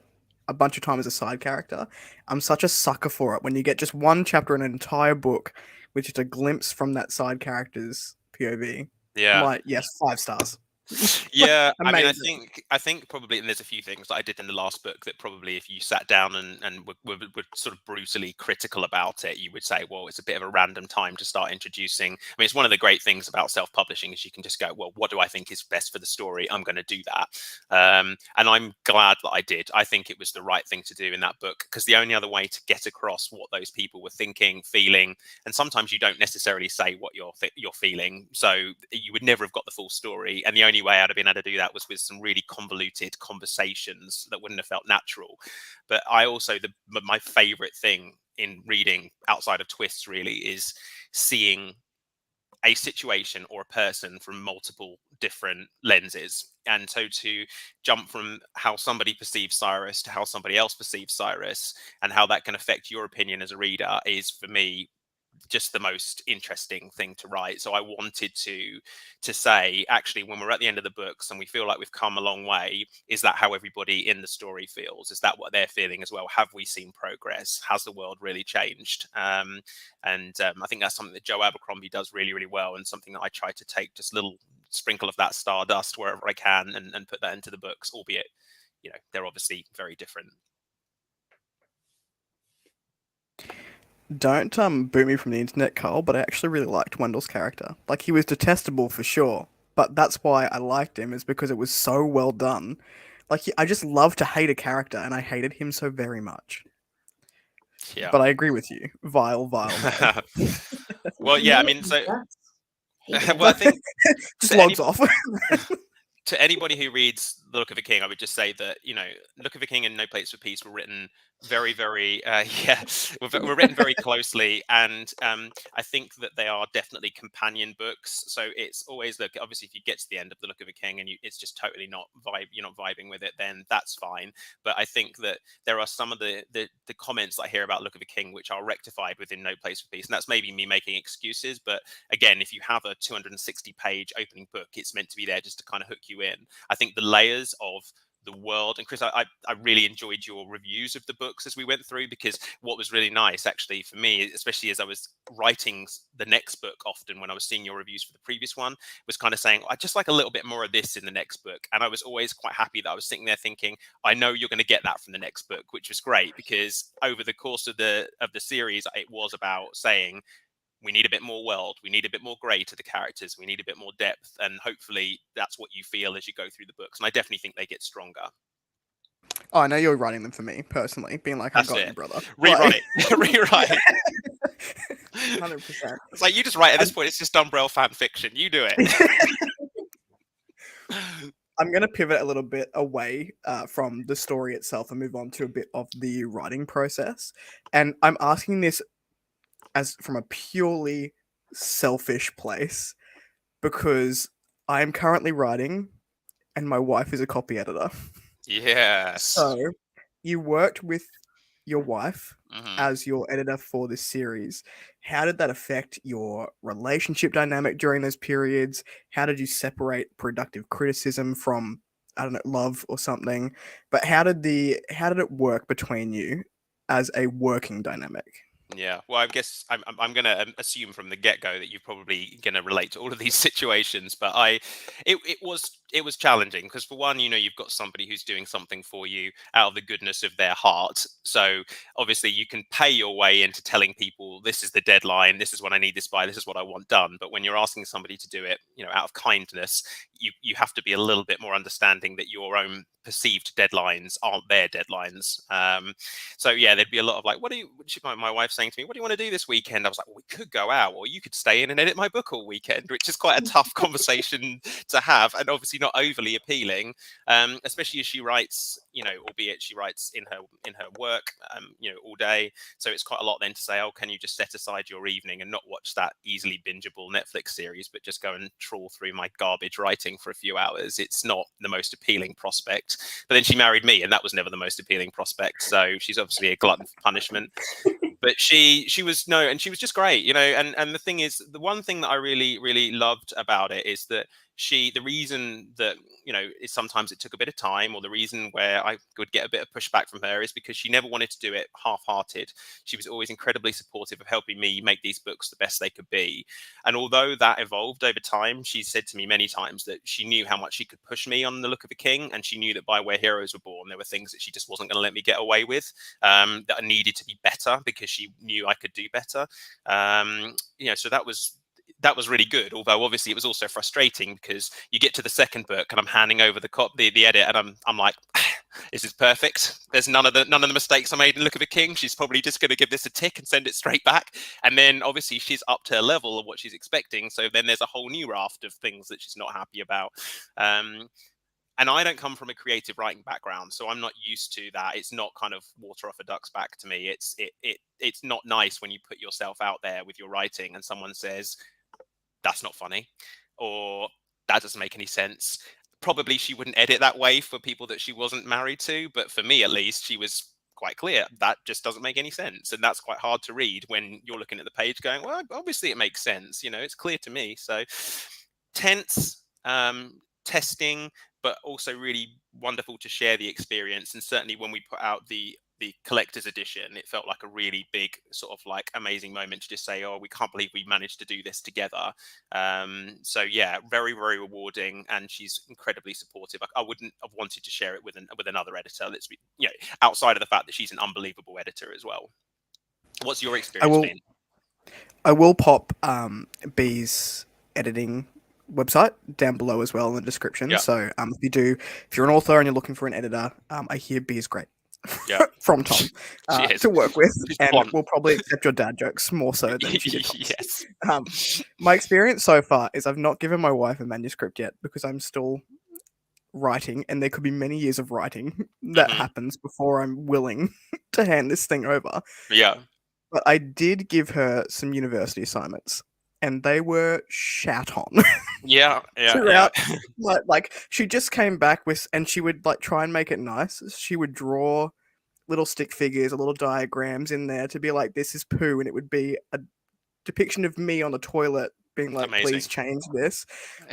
a bunch of time as a side character. I'm such a sucker for it when you get just one chapter in an entire book with just a glimpse from that side character's POV. I'm Yeah. like, yes, 5 stars. Yeah, I mean, Amazing. I think probably, and there's a few things that I did in the last book that probably, if you sat down and were sort of brutally critical about it, you would say, well, it's a bit of a random time to start introducing. I mean, it's one of the great things about self-publishing is you can just go, well, what do I think is best for the story? I'm going to do that. And I'm glad that I did. I think it was the right thing to do in that book, because the only other way to get across what those people were thinking, feeling, and sometimes you don't necessarily say what you're feeling, so you would never have got the full story. And the only way I'd have been able to do that was with some really convoluted conversations that wouldn't have felt natural. But I also, my favorite thing in reading outside of twists really is seeing a situation or a person from multiple different lenses. And so to jump from how somebody perceives Cyrus to how somebody else perceives Cyrus, and how that can affect your opinion as a reader, is for me just the most interesting thing to write. So I wanted to say, actually, when we're at the end of the books and we feel like we've come a long way, is that how everybody in the story feels? Is that what they're feeling as well? Have we seen progress? Has the world really changed? I think that's something that Joe Abercrombie does really, really well, and something that I try to take just a little sprinkle of that stardust wherever I can and put that into the books, albeit, you know, they're obviously very different. Don't boot me from the internet, Carl, but I actually really liked Wendell's character. Like, he was detestable for sure, but that's why I liked him, is because it was so well done. Like, I just love to hate a character, and I hated him so very much. Yeah. But I agree with you. Vile, vile, vile. Well, yeah, I mean, so well, I think just logs off. To anybody who reads The Look of a King, I would just say that, you know, Look of a King and No Place for Peace were written very, very, were written very closely. And I think that they are definitely companion books. So it's always, look, obviously, if you get to the end of The Look of a King and it's just totally not you're not vibing with it, then that's fine. But I think that there are some of the comments that I hear about Look of a King which are rectified within No Place for Peace. And that's maybe me making excuses. But again, if you have a 260-page opening book, it's meant to be there just to kind of hook you in. I think the layers of the world, and Kris, I really enjoyed your reviews of the books as we went through, because what was really nice actually for me, especially as I was writing the next book, often when I was seeing your reviews for the previous one, was kind of saying, I just like a little bit more of this in the next book. And I was always quite happy that I was sitting there thinking, I know you're going to get that from the next book, which was great, because over the course of the series, it was about saying, we need a bit more world, we need a bit more grey to the characters, we need a bit more depth, and hopefully that's what you feel as you go through the books. And I definitely think they get stronger. Oh, I know you're writing them for me personally, being like, That's I got it. you, brother. Rewrite. Rewrite. 100%. It's like, you just write at this point, it's just Dumbrell fan fiction. You do it. I'm going to pivot a little bit away from the story itself and move on to a bit of the writing process. And I'm asking this as from a purely selfish place, because I am currently writing and my wife is a copy editor. Yes. So you worked with your wife Mhm. as your editor for this series. How did that affect your relationship dynamic during those periods? How did you separate productive criticism from, I don't know, love or something? But how did it work between you as a working dynamic? Yeah, well, I guess I'm going to assume from the get-go that you're probably going to relate to all of these situations. But it was challenging, because for one, you know, you've got somebody who's doing something for you out of the goodness of their heart. So obviously, you can pay your way into telling people, this is the deadline, this is what I need this by, this is what I want done. But when you're asking somebody to do it, you know, out of kindness, you have to be a little bit more understanding that your own perceived deadlines aren't their deadlines. So yeah, there'd be a lot of like, my wife saying to me, what do you want to do this weekend? I was like, well, we could go out, or you could stay in and edit my book all weekend, which is quite a tough conversation to have, and obviously not overly appealing, especially as she writes, you know, albeit she writes in her work, you know, all day. So it's quite a lot then to say, oh, can you just set aside your evening and not watch that easily bingeable Netflix series, but just go and trawl through my garbage writing for a few hours? It's not the most appealing prospect. But then she married me, and that was never the most appealing prospect. So she's obviously a glutton for punishment. But she was and she was just great, you know. And the thing is, the one thing that I really, really loved about it is that the reason that, is sometimes it took a bit of time, or the reason where I would get a bit of pushback from her, is because she never wanted to do it half-hearted. She was always incredibly supportive of helping me make these books the best they could be. And although that evolved over time, she said to me many times that she knew how much she could push me on The Look of a King, and she knew that by Where Heroes Were Born, there were things that she just wasn't going to let me get away with, that I needed to be better, because she knew I could do better. So that was really good. Although obviously it was also frustrating, because you get to the second book and I'm handing over the edit, and I'm like, this is perfect. There's none of the mistakes I made in Look of a King. She's probably just going to give this a tick and send it straight back. And then obviously she's up to her level of what she's expecting. So then there's a whole new raft of things that she's not happy about. And I don't come from a creative writing background, so I'm not used to that. It's not kind of water off a duck's back to me. It's not nice when you put yourself out there with your writing and someone says, that's not funny, or that doesn't make any sense. Probably she wouldn't edit that way for people that she wasn't married to, but for me at least, she was quite clear that just doesn't make any sense. And that's quite hard to read when you're looking at the page going, well, obviously it makes sense, it's clear to me. So tense, testing, but also really wonderful to share the experience. And certainly when we put out the collector's edition, it felt like a really big sort of like amazing moment to just say, oh, we can't believe we managed to do this together. So yeah, very, very rewarding, and she's incredibly supportive. I wouldn't have wanted to share it with another editor. Let's be, outside of the fact that she's an unbelievable editor as well. What's your experience been? I will pop B's editing website down below as well in the description. Yeah. So if you're an author and you're looking for an editor, I hear B is great. Yeah. From Tom to work with, and we'll probably accept your dad jokes more so than she did Tom's. Yes. My experience so far is I've not given my wife a manuscript yet, because I'm still writing, and there could be many years of writing that happens before I'm willing to hand this thing over. Yeah. But I did give her some university assignments, and they were shat on. Yeah. Throughout. Like she just came back with, and she would like try and make it nice. She would draw little stick figures or little diagrams in there to be like, this is poo, and it would be a depiction of me on the toilet being like, amazing. Please change this.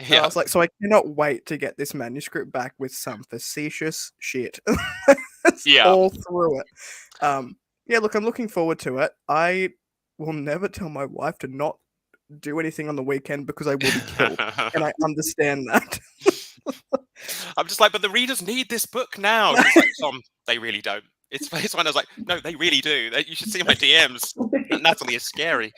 Yeah. I was like, so I cannot wait to get this manuscript back with some facetious shit all through it. Look, I'm looking forward to it. I will never tell my wife to not do anything on the weekend, because I will be killed, and I understand that. I'm just like, but the readers need this book now. She's like, Tom, they really don't. It's when I was like, no, they really do. You should see my DMs. Natalie is scary.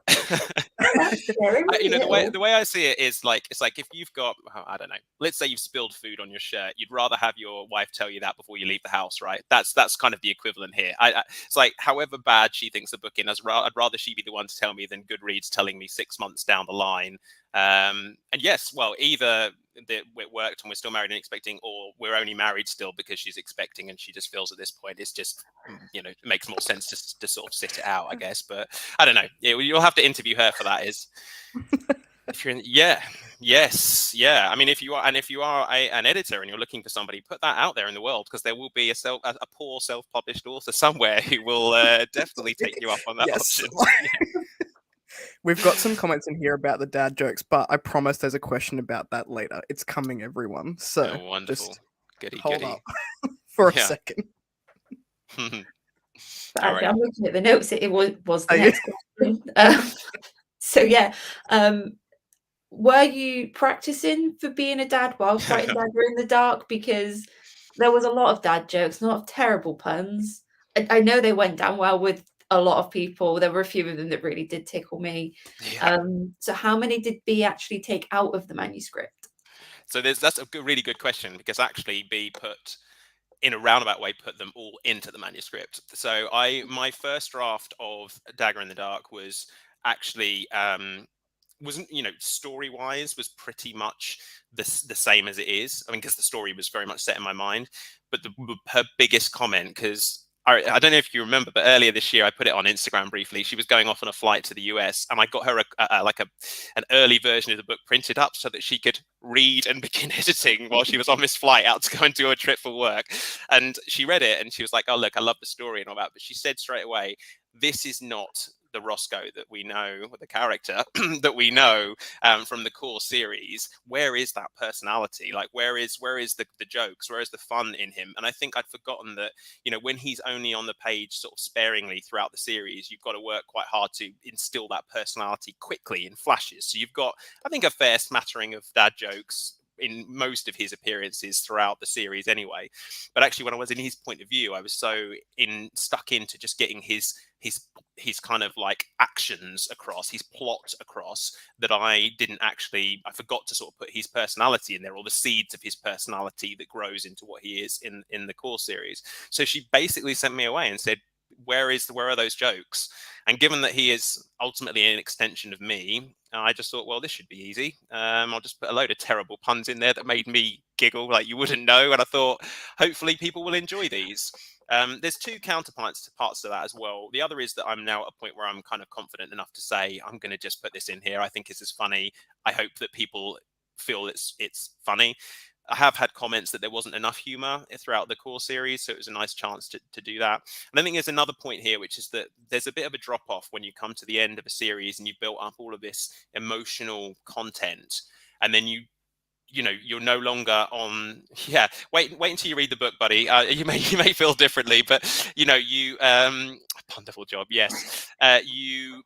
The way I see it is like, it's like if you've got, I don't know, let's say you've spilled food on your shirt, you'd rather have your wife tell you that before you leave the house, right? That's kind of the equivalent here. It's like, however bad she thinks the book is, I'd rather she be the one to tell me than Goodreads telling me 6 months down the line. And yes, well, either it worked and we're still married and expecting, or we're only married still because she's expecting and she just feels at this point it's just, it makes more sense to sort of sit it out, I guess. But I don't know. You'll have to interview her for that. If you're yes. I mean, if you are an editor and you're looking for somebody, put that out there in the world, because there will be a poor self-published author somewhere who will definitely take you up on that option. We've got some comments in here about the dad jokes, but I promise there's a question about that later. It's coming, everyone. So wonderful. Just goody. up for a second. Right. I'm looking at the notes. It was the next question. So yeah, were you practicing for being a dad whilst writing Dagger in the Dark? Because there was a lot of dad jokes, a lot of terrible puns. I know they went down well with a lot of people. There were a few of them that really did tickle me. So how many did B actually take out of the manuscript? So that's a really good question, because actually B put, in a roundabout way, put them all into the manuscript. So my first draft of Dagger in the Dark was actually wasn't, story wise, was pretty much the same as it is. I mean, because the story was very much set in my mind. But her biggest comment, because I don't know if you remember, but earlier this year I put it on Instagram briefly. She was going off on a flight to the US, and I got her an early version of the book printed up so that she could read and begin editing while she was on this flight out to go and do a trip for work. And she read it and she was like, "Oh, look, I love the story and all that." But she said straight away, "This is not the Roscoe that we know, the character that we know from the core series, where is that personality? Like, where is the jokes? Where is the fun in him? And I think I'd forgotten that, when he's only on the page sort of sparingly throughout the series, you've got to work quite hard to instill that personality quickly in flashes. So you've got, I think, a fair smattering of dad jokes in most of his appearances throughout the series anyway. But actually, when I was in his point of view, I was so stuck into just getting his kind of like actions across, his plot across, that I forgot to sort of put his personality in there, or the seeds of his personality that grows into what he is in the core series. So she basically sent me away and said, where are those jokes? And given that he is ultimately an extension of me, I just thought, well, this should be easy. I'll just put a load of terrible puns in there that made me giggle like you wouldn't know. And I thought, hopefully people will enjoy these. There's two counterparts to that as well. The other is that I'm now at a point where I'm kind of confident enough to say, I'm going to just put this in here. I think this is funny. I hope that people feel it's funny. I have had comments that there wasn't enough humor throughout the core series, so it was a nice chance to do that. And I think there's another point here, which is that there's a bit of a drop off when you come to the end of a series and you've built up all of this emotional content, and then you're no longer on. Yeah, wait until you read the book, buddy. You may feel differently, but wonderful job. Yes, you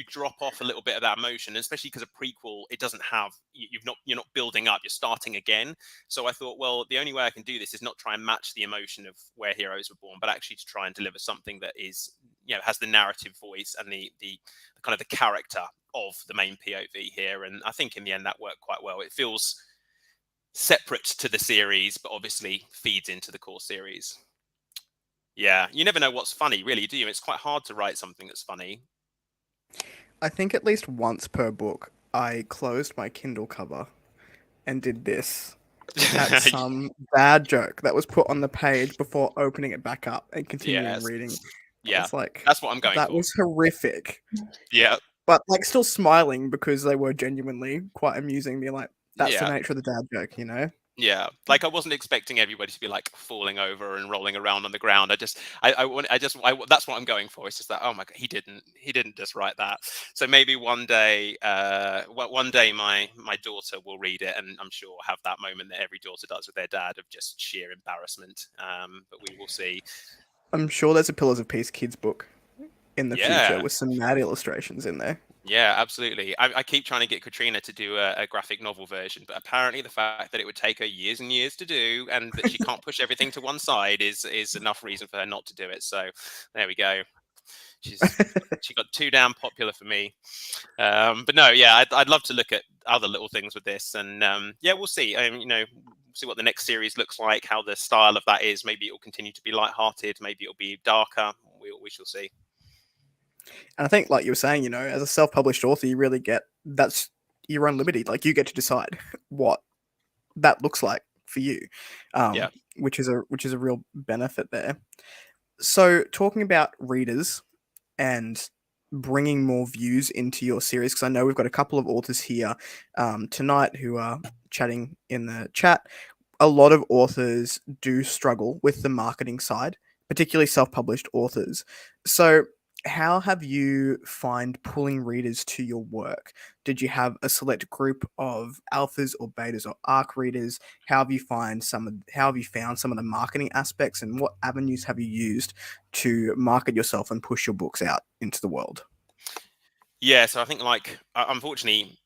drop off a little bit of that emotion, especially because a prequel, it doesn't have, you're not building up, you're starting again. So I thought, well, the only way I can do this is not try and match the emotion of Where Heroes Were Born, but actually to try and deliver something that is, has the narrative voice and the kind of the character of the main POV here. And I think in the end that worked quite well. It feels separate to the series, but obviously feeds into the core series. Yeah, you never know what's funny, really, do you? It's quite hard to write something that's funny. I think at least once per book, I closed my Kindle cover and did this at some bad joke that was put on the page before opening it back up and continuing reading. Yeah, it's like, that's what I'm going for. That was horrific. Yeah. But like still smiling because they were genuinely quite amusing me. Like, that's the nature of the dad joke, Yeah, like I wasn't expecting everybody to be like falling over and rolling around on the ground. That's what I'm going for. It's just that, oh my God, he didn't just write that. So maybe one day my daughter will read it, and I'm sure have that moment that every daughter does with their dad of just sheer embarrassment. But we will see. I'm sure there's a Pillars of Peace kids book in the future with some mad illustrations in there. Yeah, absolutely. I keep trying to get Catrina to do a graphic novel version, but apparently the fact that it would take her years and years to do, and that she can't push everything to one side is enough reason for her not to do it. So there we go. She got too damn popular for me. But no, yeah, I'd love to look at other little things with this, and we'll see. See what the next series looks like, how the style of that is. Maybe it will continue to be lighthearted. Maybe it'll be darker. We shall see. And I think, like you were saying, as a self-published author, you really get that's your own liberty. Like, you get to decide what that looks like for you, which is a real benefit there. So, talking about readers and bringing more views into your series, because I know we've got a couple of authors here tonight who are chatting in the chat. A lot of authors do struggle with the marketing side, particularly self-published authors. So how have you find pulling readers to your work? Did you have a select group of alphas or betas or ARC readers? How have you found some of the marketing aspects, and what avenues have you used to market yourself and push your books out into the world? Yeah, so I think, unfortunately,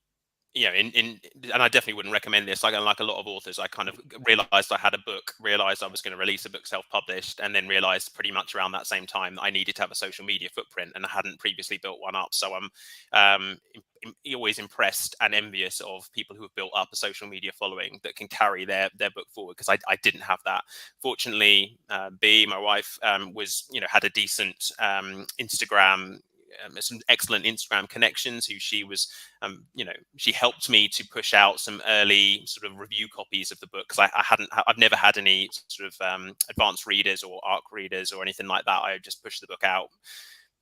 and I definitely wouldn't recommend this. Like a lot of authors, I kind of realized I had a book, realized I was going to release a book self-published, and then realized pretty much around that same time that I needed to have a social media footprint, and I hadn't previously built one up. So I'm always impressed and envious of people who have built up a social media following that can carry their book forward, because I didn't have that. Fortunately, my wife, had a decent Instagram. Some excellent Instagram connections who she was, she helped me to push out some early sort of review copies of the book, because I've never had any sort of advanced readers or ARC readers or anything like that. I just push the book out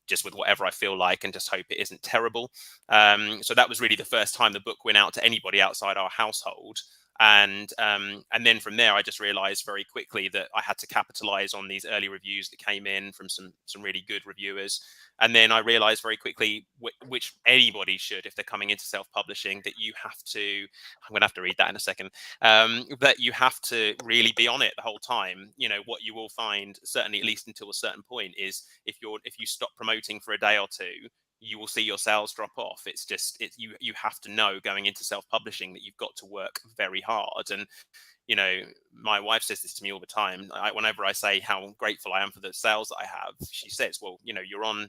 just with whatever I feel like and just hope it isn't terrible. So that was really the first time the book went out to anybody outside our household. And then from there, I just realized very quickly that I had to capitalize on these early reviews that came in from some really good reviewers. And then I realized very quickly, which anybody should if they're coming into self-publishing, that you have to, I'm going to have to read that in a second, that you have to really be on it the whole time. You know, what you will find, certainly at least until a certain point, is if you stop promoting for a day or two, you will see your sales drop off. It's just you have to know going into self-publishing that you've got to work very hard. And you know, my wife says this to me all the time. Whenever I say how grateful I am for the sales that I have, she says, well, you know, you're on,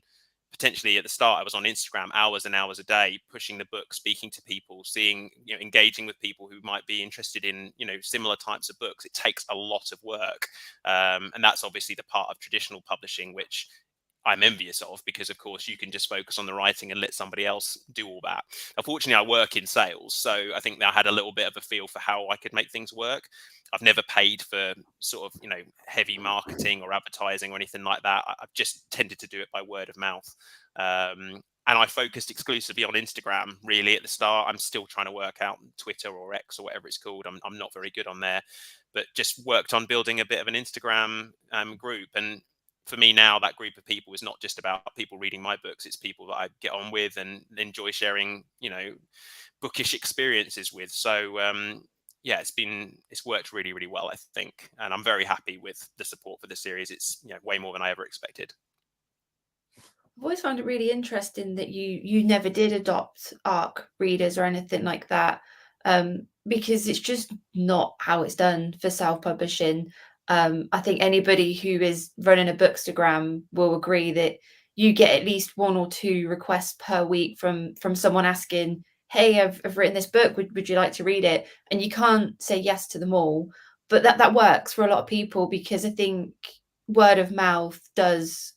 potentially at the start I was on Instagram hours and hours a day pushing the book, speaking to people, seeing, you know, engaging with people who might be interested in, you know, similar types of books. It takes a lot of work, and that's obviously the part of traditional publishing which I'm envious of, because of course you can just focus on the writing and let somebody else do all that. Unfortunately, I work in sales, so I think I had a little bit of a feel for how I could make things work. I've never paid for sort of, you know, heavy marketing or advertising or anything like that. I've just tended to do it by word of mouth. And I focused exclusively on Instagram really at the start. I'm still trying to work out Twitter or X or whatever it's called. I'm not very good on there, but just worked on building a bit of an Instagram group. And for me now, that group of people is not just about people reading my books. It's people that I get on with and enjoy sharing, you know, bookish experiences with. So yeah, it's worked really, really well, I think. And I'm very happy with the support for the series. It's, you know, way more than I ever expected. I've always found it really interesting that you never did adopt ARC readers or anything like that, because it's just not how it's done for self-publishing. I think anybody who is running a Bookstagram will agree that you get at least 1 or 2 requests per week from someone asking, "Hey, I've written this book. Would you like to read it?" And you can't say yes to them all, but that works for a lot of people, because I think word of mouth does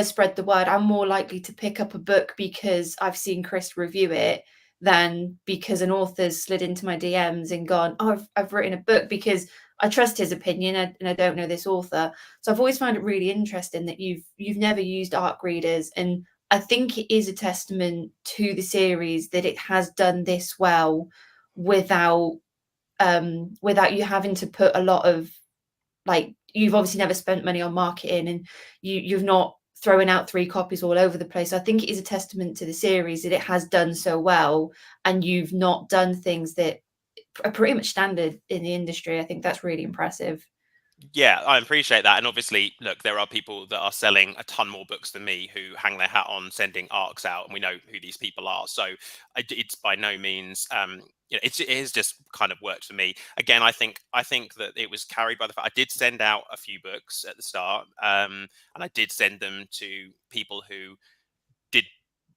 spread the word. I'm more likely to pick up a book because I've seen Kris review it than because an author's slid into my DMs and gone, "Oh, I've written a book," because I trust his opinion and I don't know this author. So I've always found it really interesting that you've never used ARC readers, and I think it is a testament to the series that it has done this well without you having to put a lot of, like, you've obviously never spent money on marketing, and you've not thrown out 3 copies all over the place. I think it is a testament to the series that it has done so well, and you've not done things that are pretty much standard in the industry. I think that's really impressive. Yeah, I appreciate that. And obviously, look, there are people that are selling a ton more books than me who hang their hat on sending ARCs out, and we know who these people are. So it's by no means, you know, it has just kind of worked for me. Again, I think that it was carried by the fact I did send out a few books at the start, and I did send them to people who did,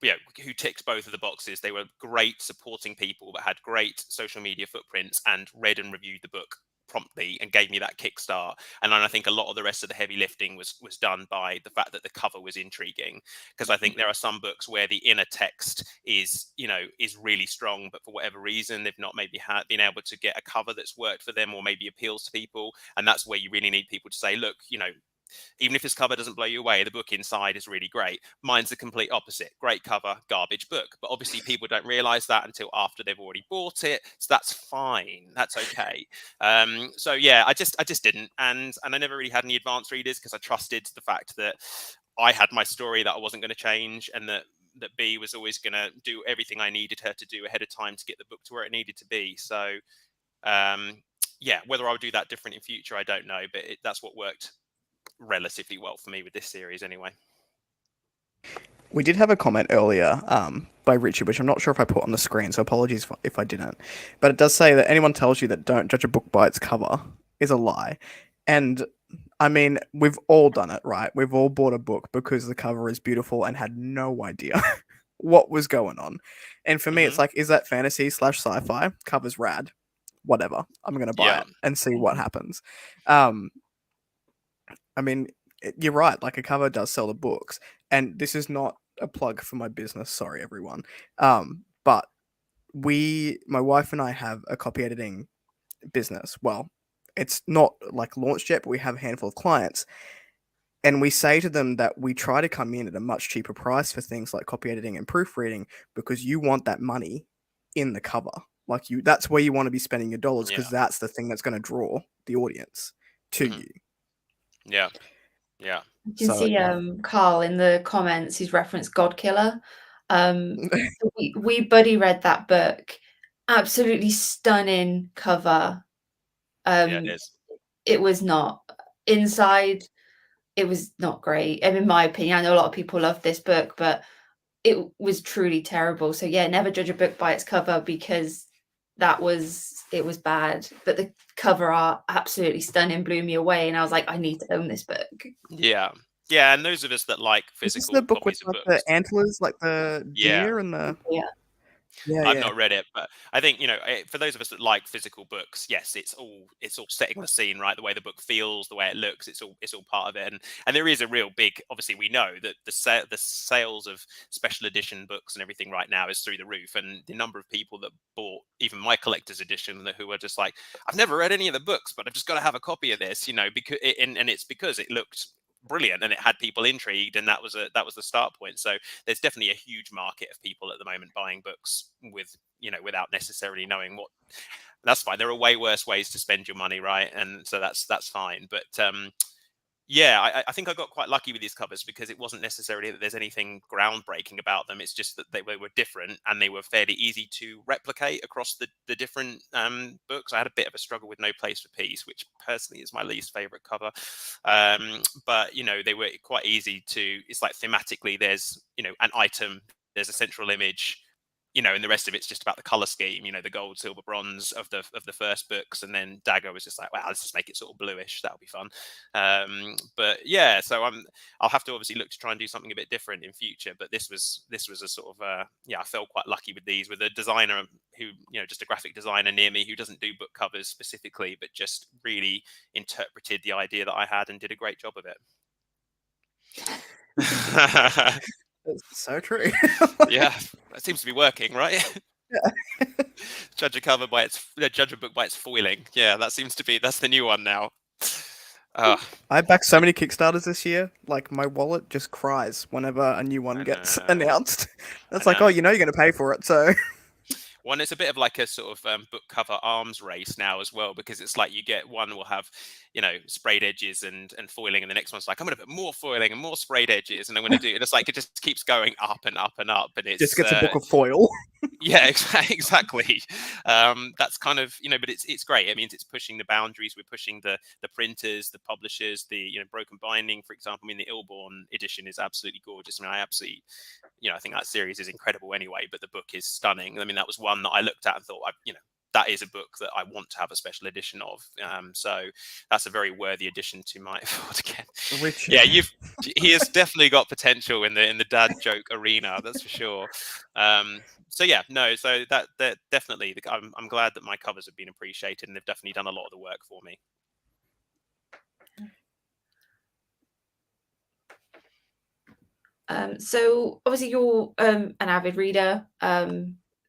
you know, who ticked both of the boxes. They were great supporting people that had great social media footprints and read and reviewed the book promptly and gave me that kickstart. And then I think a lot of the rest of the heavy lifting was done by the fact that the cover was intriguing, because I think there are some books where the inner text is, you know, is really strong, but for whatever reason they've not maybe been able to get a cover that's worked for them or maybe appeals to people. And that's where you really need people to say, look, you know, even if his cover doesn't blow you away, the book inside is really great. Mine's the complete opposite. Great cover, garbage book. But obviously people don't realize that until after they've already bought it. So that's fine. That's okay. So yeah, I just didn't. And I never really had any advanced readers because I trusted the fact that I had my story that I wasn't going to change, and that B was always going to do everything I needed her to do ahead of time to get the book to where it needed to be. So yeah, whether I would do that different in future, I don't know. But that's what worked relatively well for me with this series anyway. We did have a comment earlier by Richie, which I'm not sure if I put on the screen, so apologies if I didn't. But it does say that anyone tells you that don't judge a book by its cover is a lie. And I mean, we've all done it, right? We've all bought a book because the cover is beautiful and had no idea what was going on. And for me, it's like, is that fantasy / sci-fi? Cover's rad. Whatever. I'm going to buy it and see what happens. I mean, you're right. Like, a cover does sell the books. And this is not a plug for my business. Sorry, everyone. But my wife and I have a copy editing business. Well, it's not like launched yet, but we have a handful of clients. And we say to them that we try to come in at a much cheaper price for things like copy editing and proofreading, because you want that money in the cover. Like that's where you want to be spending your dollars, because Yeah. that's the thing that's going to draw the audience to Mhm. you. Yeah. Yeah. You can So see Carl in the comments, he's referenced God Killer. We buddy read that book. Absolutely stunning cover. Yeah, it is. It was not inside. It was not great. In my opinion, I know a lot of people love this book, but it was truly terrible. So yeah, never judge a book by its cover, because it was bad. But the cover art, absolutely stunning, blew me away, and I was like, I need to own this book. Yeah. Yeah, and those of us that like is this physical the book with copies of like books. the antlers, like the Yeah. deer and the? Yeah. Yeah, I've yeah. not read it, but I think, for those of us that like physical books, yes, it's all setting the scene, right? The way the book feels, the way it looks, it's all part of it. And there is a real big, obviously, we know that the sales of special edition books and everything right now is through the roof. And the number of people that bought even my collector's edition, who were just like, I've never read any of the books, but I've just got to have a copy of this, because and it's because it looked brilliant and it had people intrigued, and that was the start point. So there's definitely a huge market of people at the moment buying books without necessarily knowing what. That's fine. There are way worse ways to spend your money, right? And so that's fine. But yeah, I think I got quite lucky with these covers, because it wasn't necessarily that there's anything groundbreaking about them. It's just that they were different, and they were fairly easy to replicate across the different books. I had a bit of a struggle with No Place for Peace, which personally is my least favorite cover. But they were quite easy to. It's like thematically, there's an item, there's a central image, and the rest of it's just about the color scheme, the gold, silver, bronze of the first books. And then Dagger was just like, well, let's just make it sort of bluish. That'll be fun. But yeah, so I'll have to obviously look to try and do something a bit different in future. But this was a sort of I felt quite lucky with these, with a designer who, just a graphic designer near me who doesn't do book covers specifically, but just really interpreted the idea that I had and did a great job of it. That's so true. Yeah, that seems to be working, right? Yeah. Judge a book by its foiling. Yeah, that's the new one now. I backed so many Kickstarters this year. Like, my wallet just cries whenever a new one gets announced. It's like, oh, you're going to pay for it, so. One, it's a bit of like a sort of book cover arms race now as well, because it's like you get one will have, sprayed edges and foiling, and the next one's like, I'm going to put more foiling and more sprayed edges, and I'm going to do it. It's like it just keeps going up and up and up, and it's just gets a book of foil. Yeah, exactly. That's kind of, but it's great. It means it's pushing the boundaries. We're pushing the printers, the publishers, the broken binding, for example. I mean, the Illborn edition is absolutely gorgeous. I mean, I absolutely, I think that series is incredible anyway. But the book is stunning. I mean, that was one that I looked at and thought, that is a book that I want to have a special edition of. So that's a very worthy addition to my again. Richard. Yeah, he has definitely got potential in the dad joke arena. That's for sure. So yeah, no. So that definitely, I'm glad that my covers have been appreciated, and they've definitely done a lot of the work for me. So obviously you're an avid reader.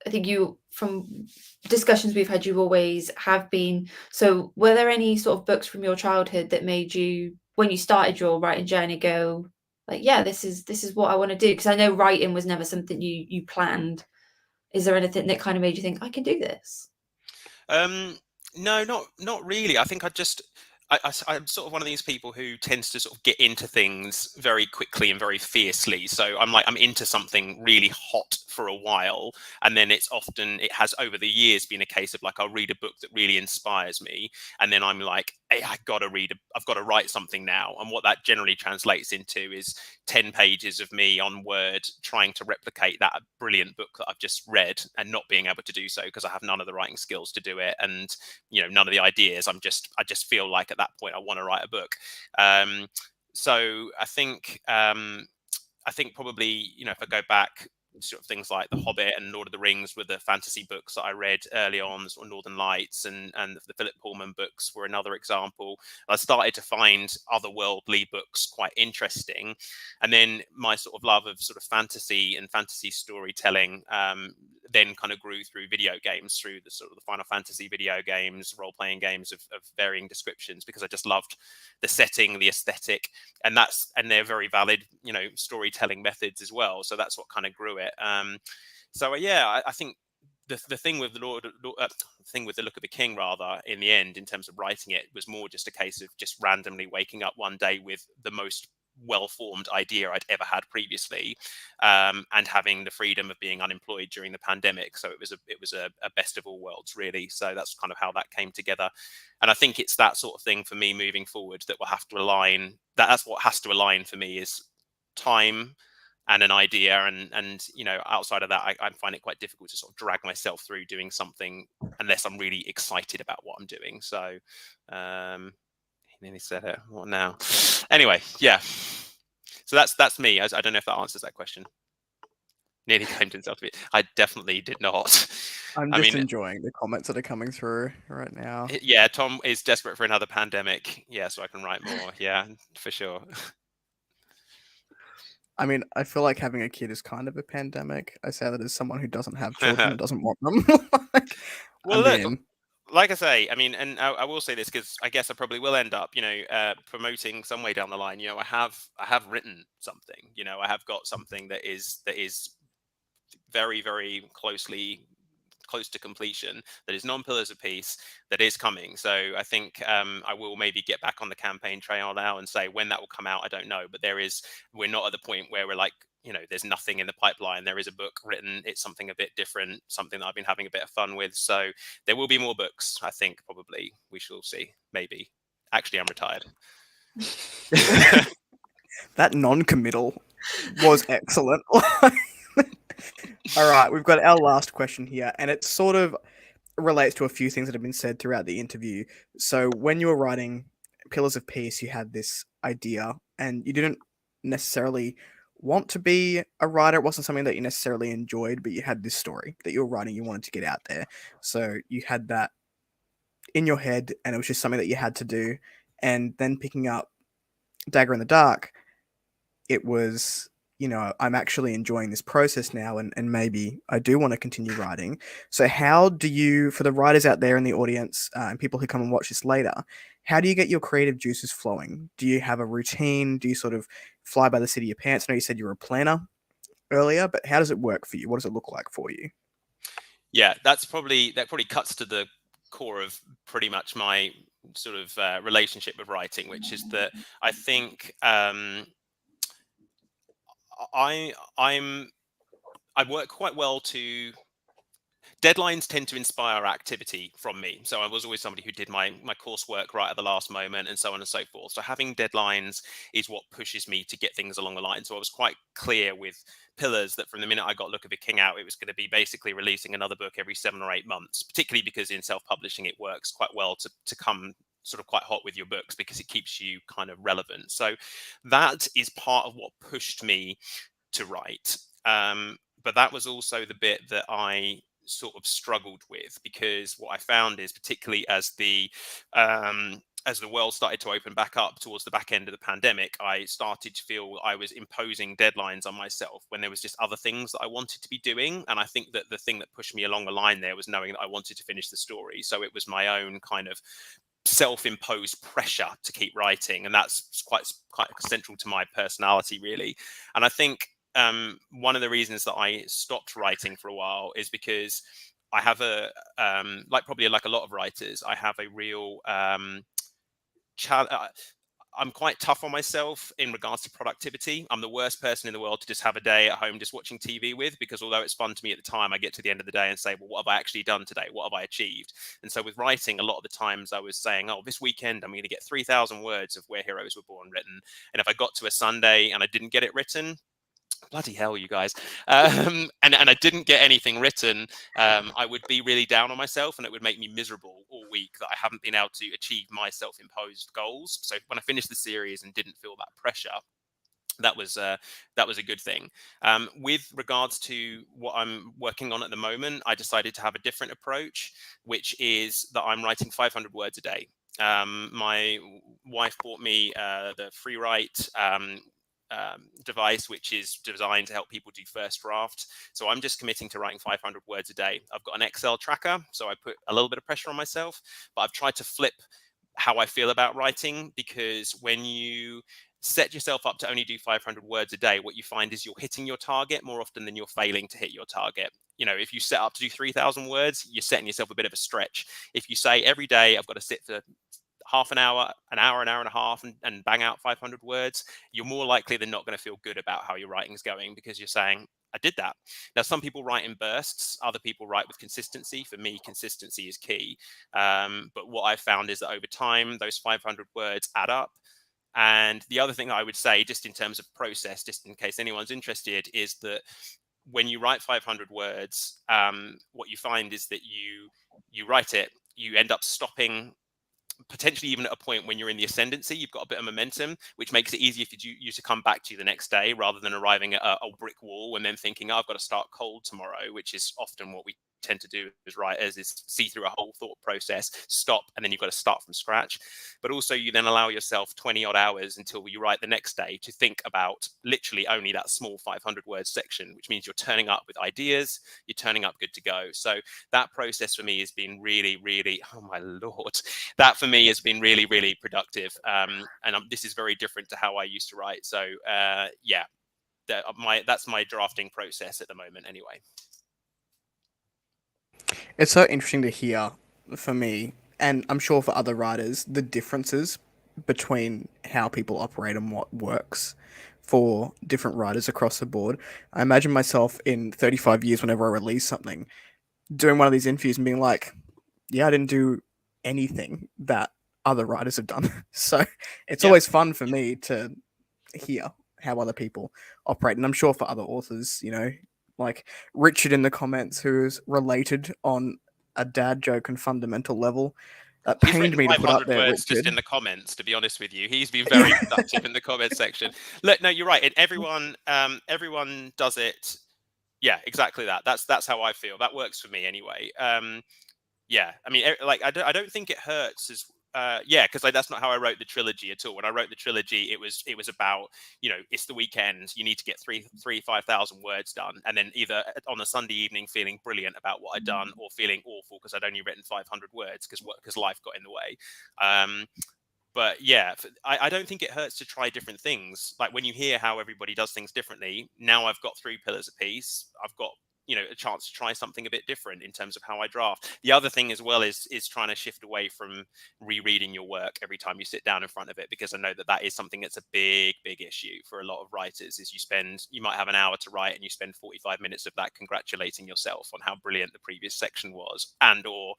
I think from discussions we've had, you always have been. So were there any sort of books from your childhood that made you, when you started your writing journey, go like, yeah, this is what I want to do? Because I know writing was never something you planned. Is there anything that kind of made you think, I can do this? No, not really. I think I'm sort of one of these people who tends to sort of get into things very quickly and very fiercely. So I'm into something really hot for a while, and then it has over the years been a case of like, I'll read a book that really inspires me, and then I'm like, hey, I've got to write something now. And what that generally translates into is 10 pages of me on Word trying to replicate that brilliant book that I've just read, and not being able to do so because I have none of the writing skills to do it, and none of the ideas. I just feel like at that point I want to write a book. So I think probably, if I go back, sort of things like The Hobbit and Lord of the Rings were the fantasy books that I read early on, sort of Northern Lights, and the Philip Pullman books were another example. I started to find otherworldly books quite interesting, and then my sort of love of sort of fantasy and fantasy storytelling then kind of grew through video games, through the sort of the Final Fantasy video games, role-playing games of varying descriptions, because I just loved the setting, the aesthetic, and they're very valid, storytelling methods as well. So that's what kind of grew it. So yeah, I think the thing with the thing with the Look of the King, rather, in the end, in terms of writing it, was more just a case of just randomly waking up one day with the most well-formed idea I'd ever had previously, and having the freedom of being unemployed during the pandemic. So it was a best of all worlds, really. So that's kind of how that came together. And I think it's that sort of thing for me moving forward that will have to align. That's what has to align for me, is time and an idea, and outside of that, I find it quite difficult to sort of drag myself through doing something unless I'm really excited about what I'm doing. So he nearly said it. What now? Anyway, yeah. So that's me. I don't know if that answers that question. Nearly claimed himself to be. I definitely did not. I'm just enjoying the comments that are coming through right now. Yeah, Tom is desperate for another pandemic. Yeah, so I can write more. Yeah, for sure. I mean, I feel like having a kid is kind of a pandemic. I say that as someone who doesn't have children and doesn't want them. Like I say, I mean, and I will say this because I guess I probably will end up, promoting some way down the line. I have written something. I have got something that is very, very close to completion, that is non-Pillars of Peace, that is coming. So I think I will maybe get back on the campaign trail now and say when that will come out, I don't know. But we're not at the point where we're like, there's nothing in the pipeline. There is a book written. It's something a bit different, something that I've been having a bit of fun with. So there will be more books, I think, probably. We shall see. Maybe. Actually, I'm retired. That non-committal was excellent. All right, we've got our last question here, and it sort of relates to a few things that have been said throughout the interview. So when you were writing Pillars of Peace, you had this idea, and you didn't necessarily want to be a writer. It wasn't something that you necessarily enjoyed, but you had this story that you were writing, you wanted to get out there. So you had that in your head, and it was just something that you had to do. And then picking up Dagger in the Dark, it was, I'm actually enjoying this process now, and maybe I do want to continue writing. So how do you, for the writers out there in the audience and people who come and watch this later, how do you get your creative juices flowing? Do you have a routine? Do you sort of fly by the seat of your pants? I know you said you were a planner earlier, but how does it work for you? What does it look like for you? Yeah, that probably cuts to the core of pretty much my sort of relationship with writing, which is that I think I work quite well to. Deadlines tend to inspire activity from me. So I was always somebody who did my coursework right at the last moment and so on and so forth. So having deadlines is what pushes me to get things along the line. So I was quite clear with Pillars that from the minute I got Look of the King out, it was going to be basically releasing another book every 7 or 8 months, particularly because in self-publishing, it works quite well to come sort of quite hot with your books because it keeps you kind of relevant. So that is part of what pushed me to write. But that was also the bit that I sort of struggled with, because what I found is, particularly as the world started to open back up towards the back end of the pandemic, I started to feel I was imposing deadlines on myself when there was just other things that I wanted to be doing. And I think that the thing that pushed me along the line there was knowing that I wanted to finish the story. So it was my own kind of self-imposed pressure to keep writing, and that's quite central to my personality, really. And I think one of the reasons that I stopped writing for a while is because I have probably like a lot of writers, I have a real I'm quite tough on myself in regards to productivity. I'm the worst person in the world to just have a day at home just watching TV with, because although it's fun to me at the time, I get to the end of the day and say, well, what have I actually done today? What have I achieved? And so with writing, a lot of the times I was saying, oh, this weekend I'm going to get 3,000 words of Where Heroes Were Born written. And if I got to a Sunday and I didn't get it written, bloody hell, you guys, and I didn't get anything written, I would be really down on myself, and it would make me miserable all week that I haven't been able to achieve my self-imposed goals. So when I finished the series and didn't feel that pressure, that was a good thing. With regards to what I'm working on at the moment, I decided to have a different approach, which is that I'm writing 500 words a day. My wife bought me the free write device, which is designed to help people do first draft. So I'm just committing to writing 500 words a day. I've got an Excel tracker, so I put a little bit of pressure on myself, but I've tried to flip how I feel about writing, because when you set yourself up to only do 500 words a day, what you find is you're hitting your target more often than you're failing to hit your target. You know, if you set up to do 3,000 words, you're setting yourself a bit of a stretch. If you say every day I've got to sit for half an hour, an hour and a half, and bang out 500 words, you're more likely than not going to feel good about how your writing's going, because you're saying, I did that. Now, some people write in bursts, other people write with consistency. For me, consistency is key. But what I've found is that over time, those 500 words add up. And the other thing I would say, just in terms of process, just in case anyone's interested, is that when you write 500 words, what you find is that you write it, you end up stopping, potentially even at a point when you're in the ascendancy, you've got a bit of momentum, which makes it easier for you to come back to the next day, rather than arriving at a brick wall and then thinking, oh, I've got to start cold tomorrow, which is often what we tend to do as writers, is see through a whole thought process, stop, and then you've got to start from scratch. But also you then allow yourself 20 odd hours until you write the next day to think about literally only that small 500 word section, which means you're turning up with ideas, you're turning up good to go. So that process for me has been really, really, oh my Lord, that for me has been really, really productive. And this is very different to how I used to write. So yeah, that's my drafting process at the moment anyway. It's so interesting to hear, for me, and I'm sure for other writers, the differences between how people operate and what works for different writers across the board. I imagine myself in 35 years, whenever I release something, doing one of these interviews and being like, yeah, I didn't do anything that other writers have done. So it's always fun for me to hear how other people operate. And I'm sure for other authors, you know, like Richard in the comments, who's related on a dad joke and fundamental level. That pained me to put up there, words Richard. Just in the comments, to be honest with you. He's been very productive in the comment section. Look, no, you're right. And everyone does it. Yeah, exactly that. That's how I feel. That works for me anyway. Yeah, I mean, like, I don't think it hurts as yeah, because that's not how I wrote the trilogy at all. When I wrote the trilogy, it was about, you know, it's the weekend, you need to get 5,000 words done, and then either on a Sunday evening feeling brilliant about what I'd done, or feeling awful because I'd only written 500 words because life got in the way. But yeah, I don't think it hurts to try different things. Like when you hear how everybody does things differently, now I've got 3 pillars apiece. I've got, you know, a chance to try something a bit different in terms of how I draft. The other thing as well is trying to shift away from rereading your work every time you sit down in front of it, because I know that is something that's a big issue for a lot of writers. Is you might have an hour to write and you spend 45 minutes of that congratulating yourself on how brilliant the previous section was, and or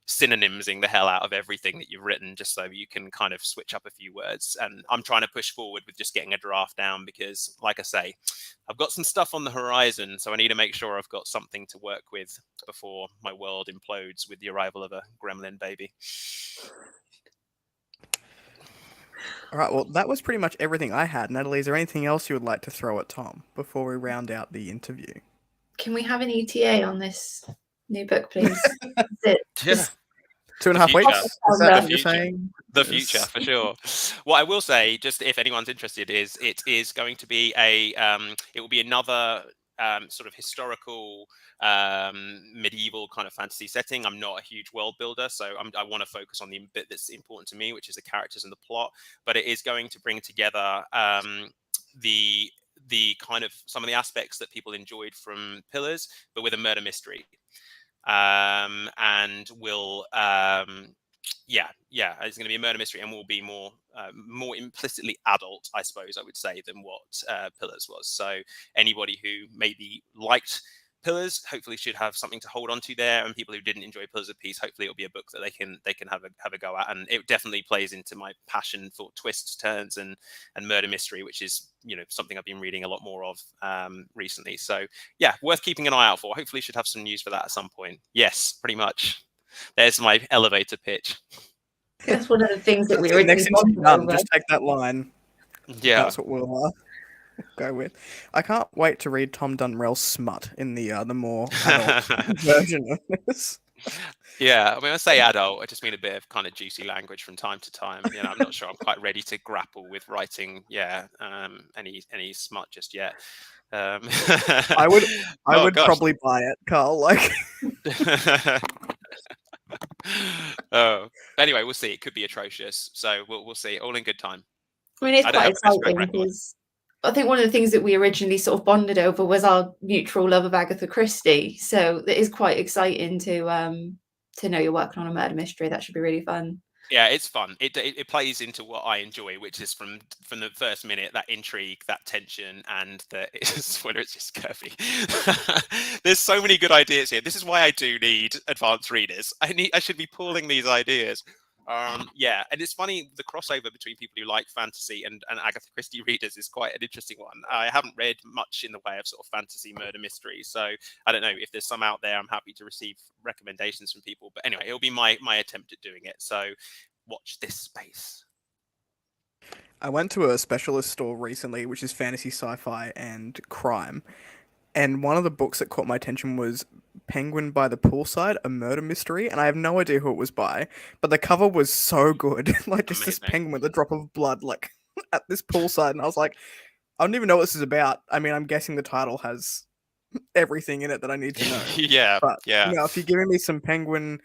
synonymsing the hell out of everything that you've written just so you can kind of switch up a few words. And I'm trying to push forward with just getting a draft down, because like I say, I've got some stuff on the horizon, so I need to make sure I've got something to work with before my world implodes with the arrival of a gremlin baby. All right, well, that was pretty much everything I had. Natalie, is there anything else you would like to throw at Tom before we round out the interview? Can we have an ETA on this new book, please? Yeah. 2.5 weeks? Is that what you're saying? The future, for sure. What I will say, just if anyone's interested, is it is going to be it will be another sort of historical, medieval kind of fantasy setting. I'm not a huge world builder, so I want to focus on the bit that's important to me, which is the characters and the plot. But it is going to bring together the kind of some of the aspects that people enjoyed from Pillars, but with a murder mystery. And will it's going to be a murder mystery, and will be more implicitly adult, I suppose I would say, than what Pillars was. So anybody who maybe liked Pillars hopefully should have something to hold on to there, and people who didn't enjoy Pillars of Peace, hopefully it'll be a book that they can have a go at. And it definitely plays into my passion for twists, turns, and murder mystery, which is, you know, something I've been reading a lot more of recently. So yeah, worth keeping an eye out for. Hopefully should have some news for that at some point. Yes, pretty much. There's my elevator pitch. That's one of the things that we next originally done. Just take that line. Yeah, that's what we'll go with. I can't wait to read Tom Dumbrell's smut in the more adult version of this. Yeah, I mean, I say adult, I just mean a bit of kind of juicy language from time to time. You know, I'm not sure I'm quite ready to grapple with writing, any smut just yet. I would probably buy it, Carl. Like, oh, anyway, we'll see. It could be atrocious, so we'll see. All in good time. I mean, it's I don't quite have the best track exciting record. because I think one of the things that we originally sort of bonded over was our mutual love of Agatha Christie. So it is quite exciting to know you're working on a murder mystery. That should be really fun. Yeah, it's fun. It plays into what I enjoy, which is from the first minute, that intrigue, that tension, and whether it's just curvy. There's so many good ideas here. This is why I do need advanced readers. I should be pulling these ideas. Yeah, and it's funny, the crossover between people who like fantasy and Agatha Christie readers is quite an interesting one. I haven't read much in the way of sort of fantasy murder mysteries, so I don't know if there's some out there. I'm happy to receive recommendations from people. But anyway, it'll be my attempt at doing it. So watch this space. I went to a specialist store recently, which is fantasy, sci-fi, and crime. And one of the books that caught my attention was Penguin by the Poolside, a murder mystery, and I have no idea who it was by, but the cover was so good. Like, just this Amazing. penguin with a drop of blood, like, at this poolside, and I was like, I don't even know what this is about. I mean, I'm guessing the title has everything in it that I need to know. Yeah, But, yeah. you know, if you're giving me some penguin,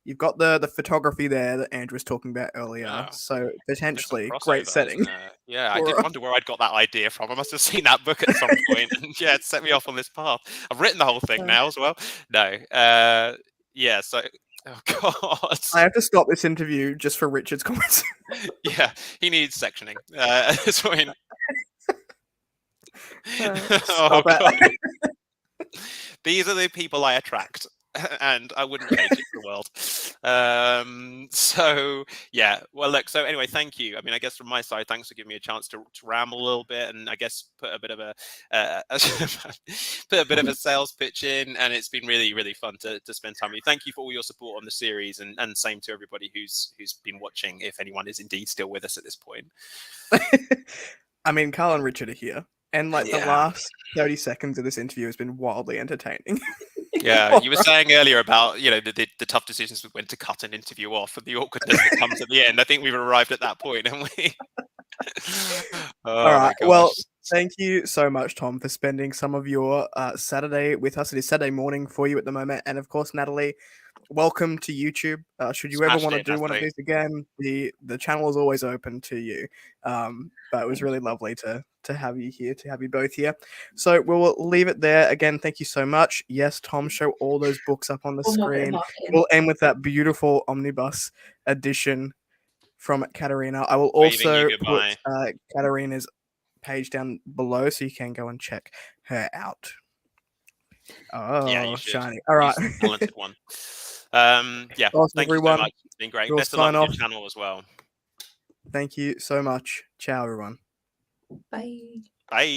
you've got the photography there that Andrew was talking about earlier, Yeah. so There's some potentially crossover, great setting. isn't there? Yeah, I for did a- wonder where I'd got that idea from. I must have seen that book at some point, and yeah, it set me off on this path. I've written the whole thing now as well. No, yeah. So, oh god, I have to stop this interview just for Richard's comments. yeah, he needs sectioning. At this point. Oh Stop it. god, these are the people I attract. And I wouldn't change it for the world. So yeah, well, look. So anyway, thank you. I mean, I guess from my side, thanks for giving me a chance to ramble a little bit, and I guess put a bit of a put a bit of a sales pitch in. And it's been really, really fun to spend time with you. Thank you for all your support on the series, and same to everybody who's been watching. If anyone is indeed still with us at this point. I mean, Carl and Richard are here, and like the Yeah. last 30 seconds of this interview has been wildly entertaining. Yeah, you were saying earlier about the tough decisions with when to cut an interview off and the awkwardness that comes at the end. I think we've arrived at that point, haven't we? Oh, All right. my Well, gosh. thank you so much, Tom, for spending some of your Saturday with us. It is Saturday morning for you at the moment, and of course, Natalie, welcome to YouTube. Should you ever Smashed want to it, do one of Natalie. these again, the channel is always open to you. But it was really lovely to have you here, to have you both here. So we'll leave it there. Again, thank you so much. Yes, Tom, show all those books up on the One more bit of screen. marketing. We'll end with that beautiful omnibus edition from Catrina. I will Waving you also goodbye. put Catrina's page down below so you can go and check her out. Oh, Yeah, you should. shiny. All right. She's a talented one. Yeah, Awesome, thank everyone. you so much. It's been great. We'll Best of luck sign with off. your channel as well. Thank you so much. Ciao, everyone. Bye. Bye.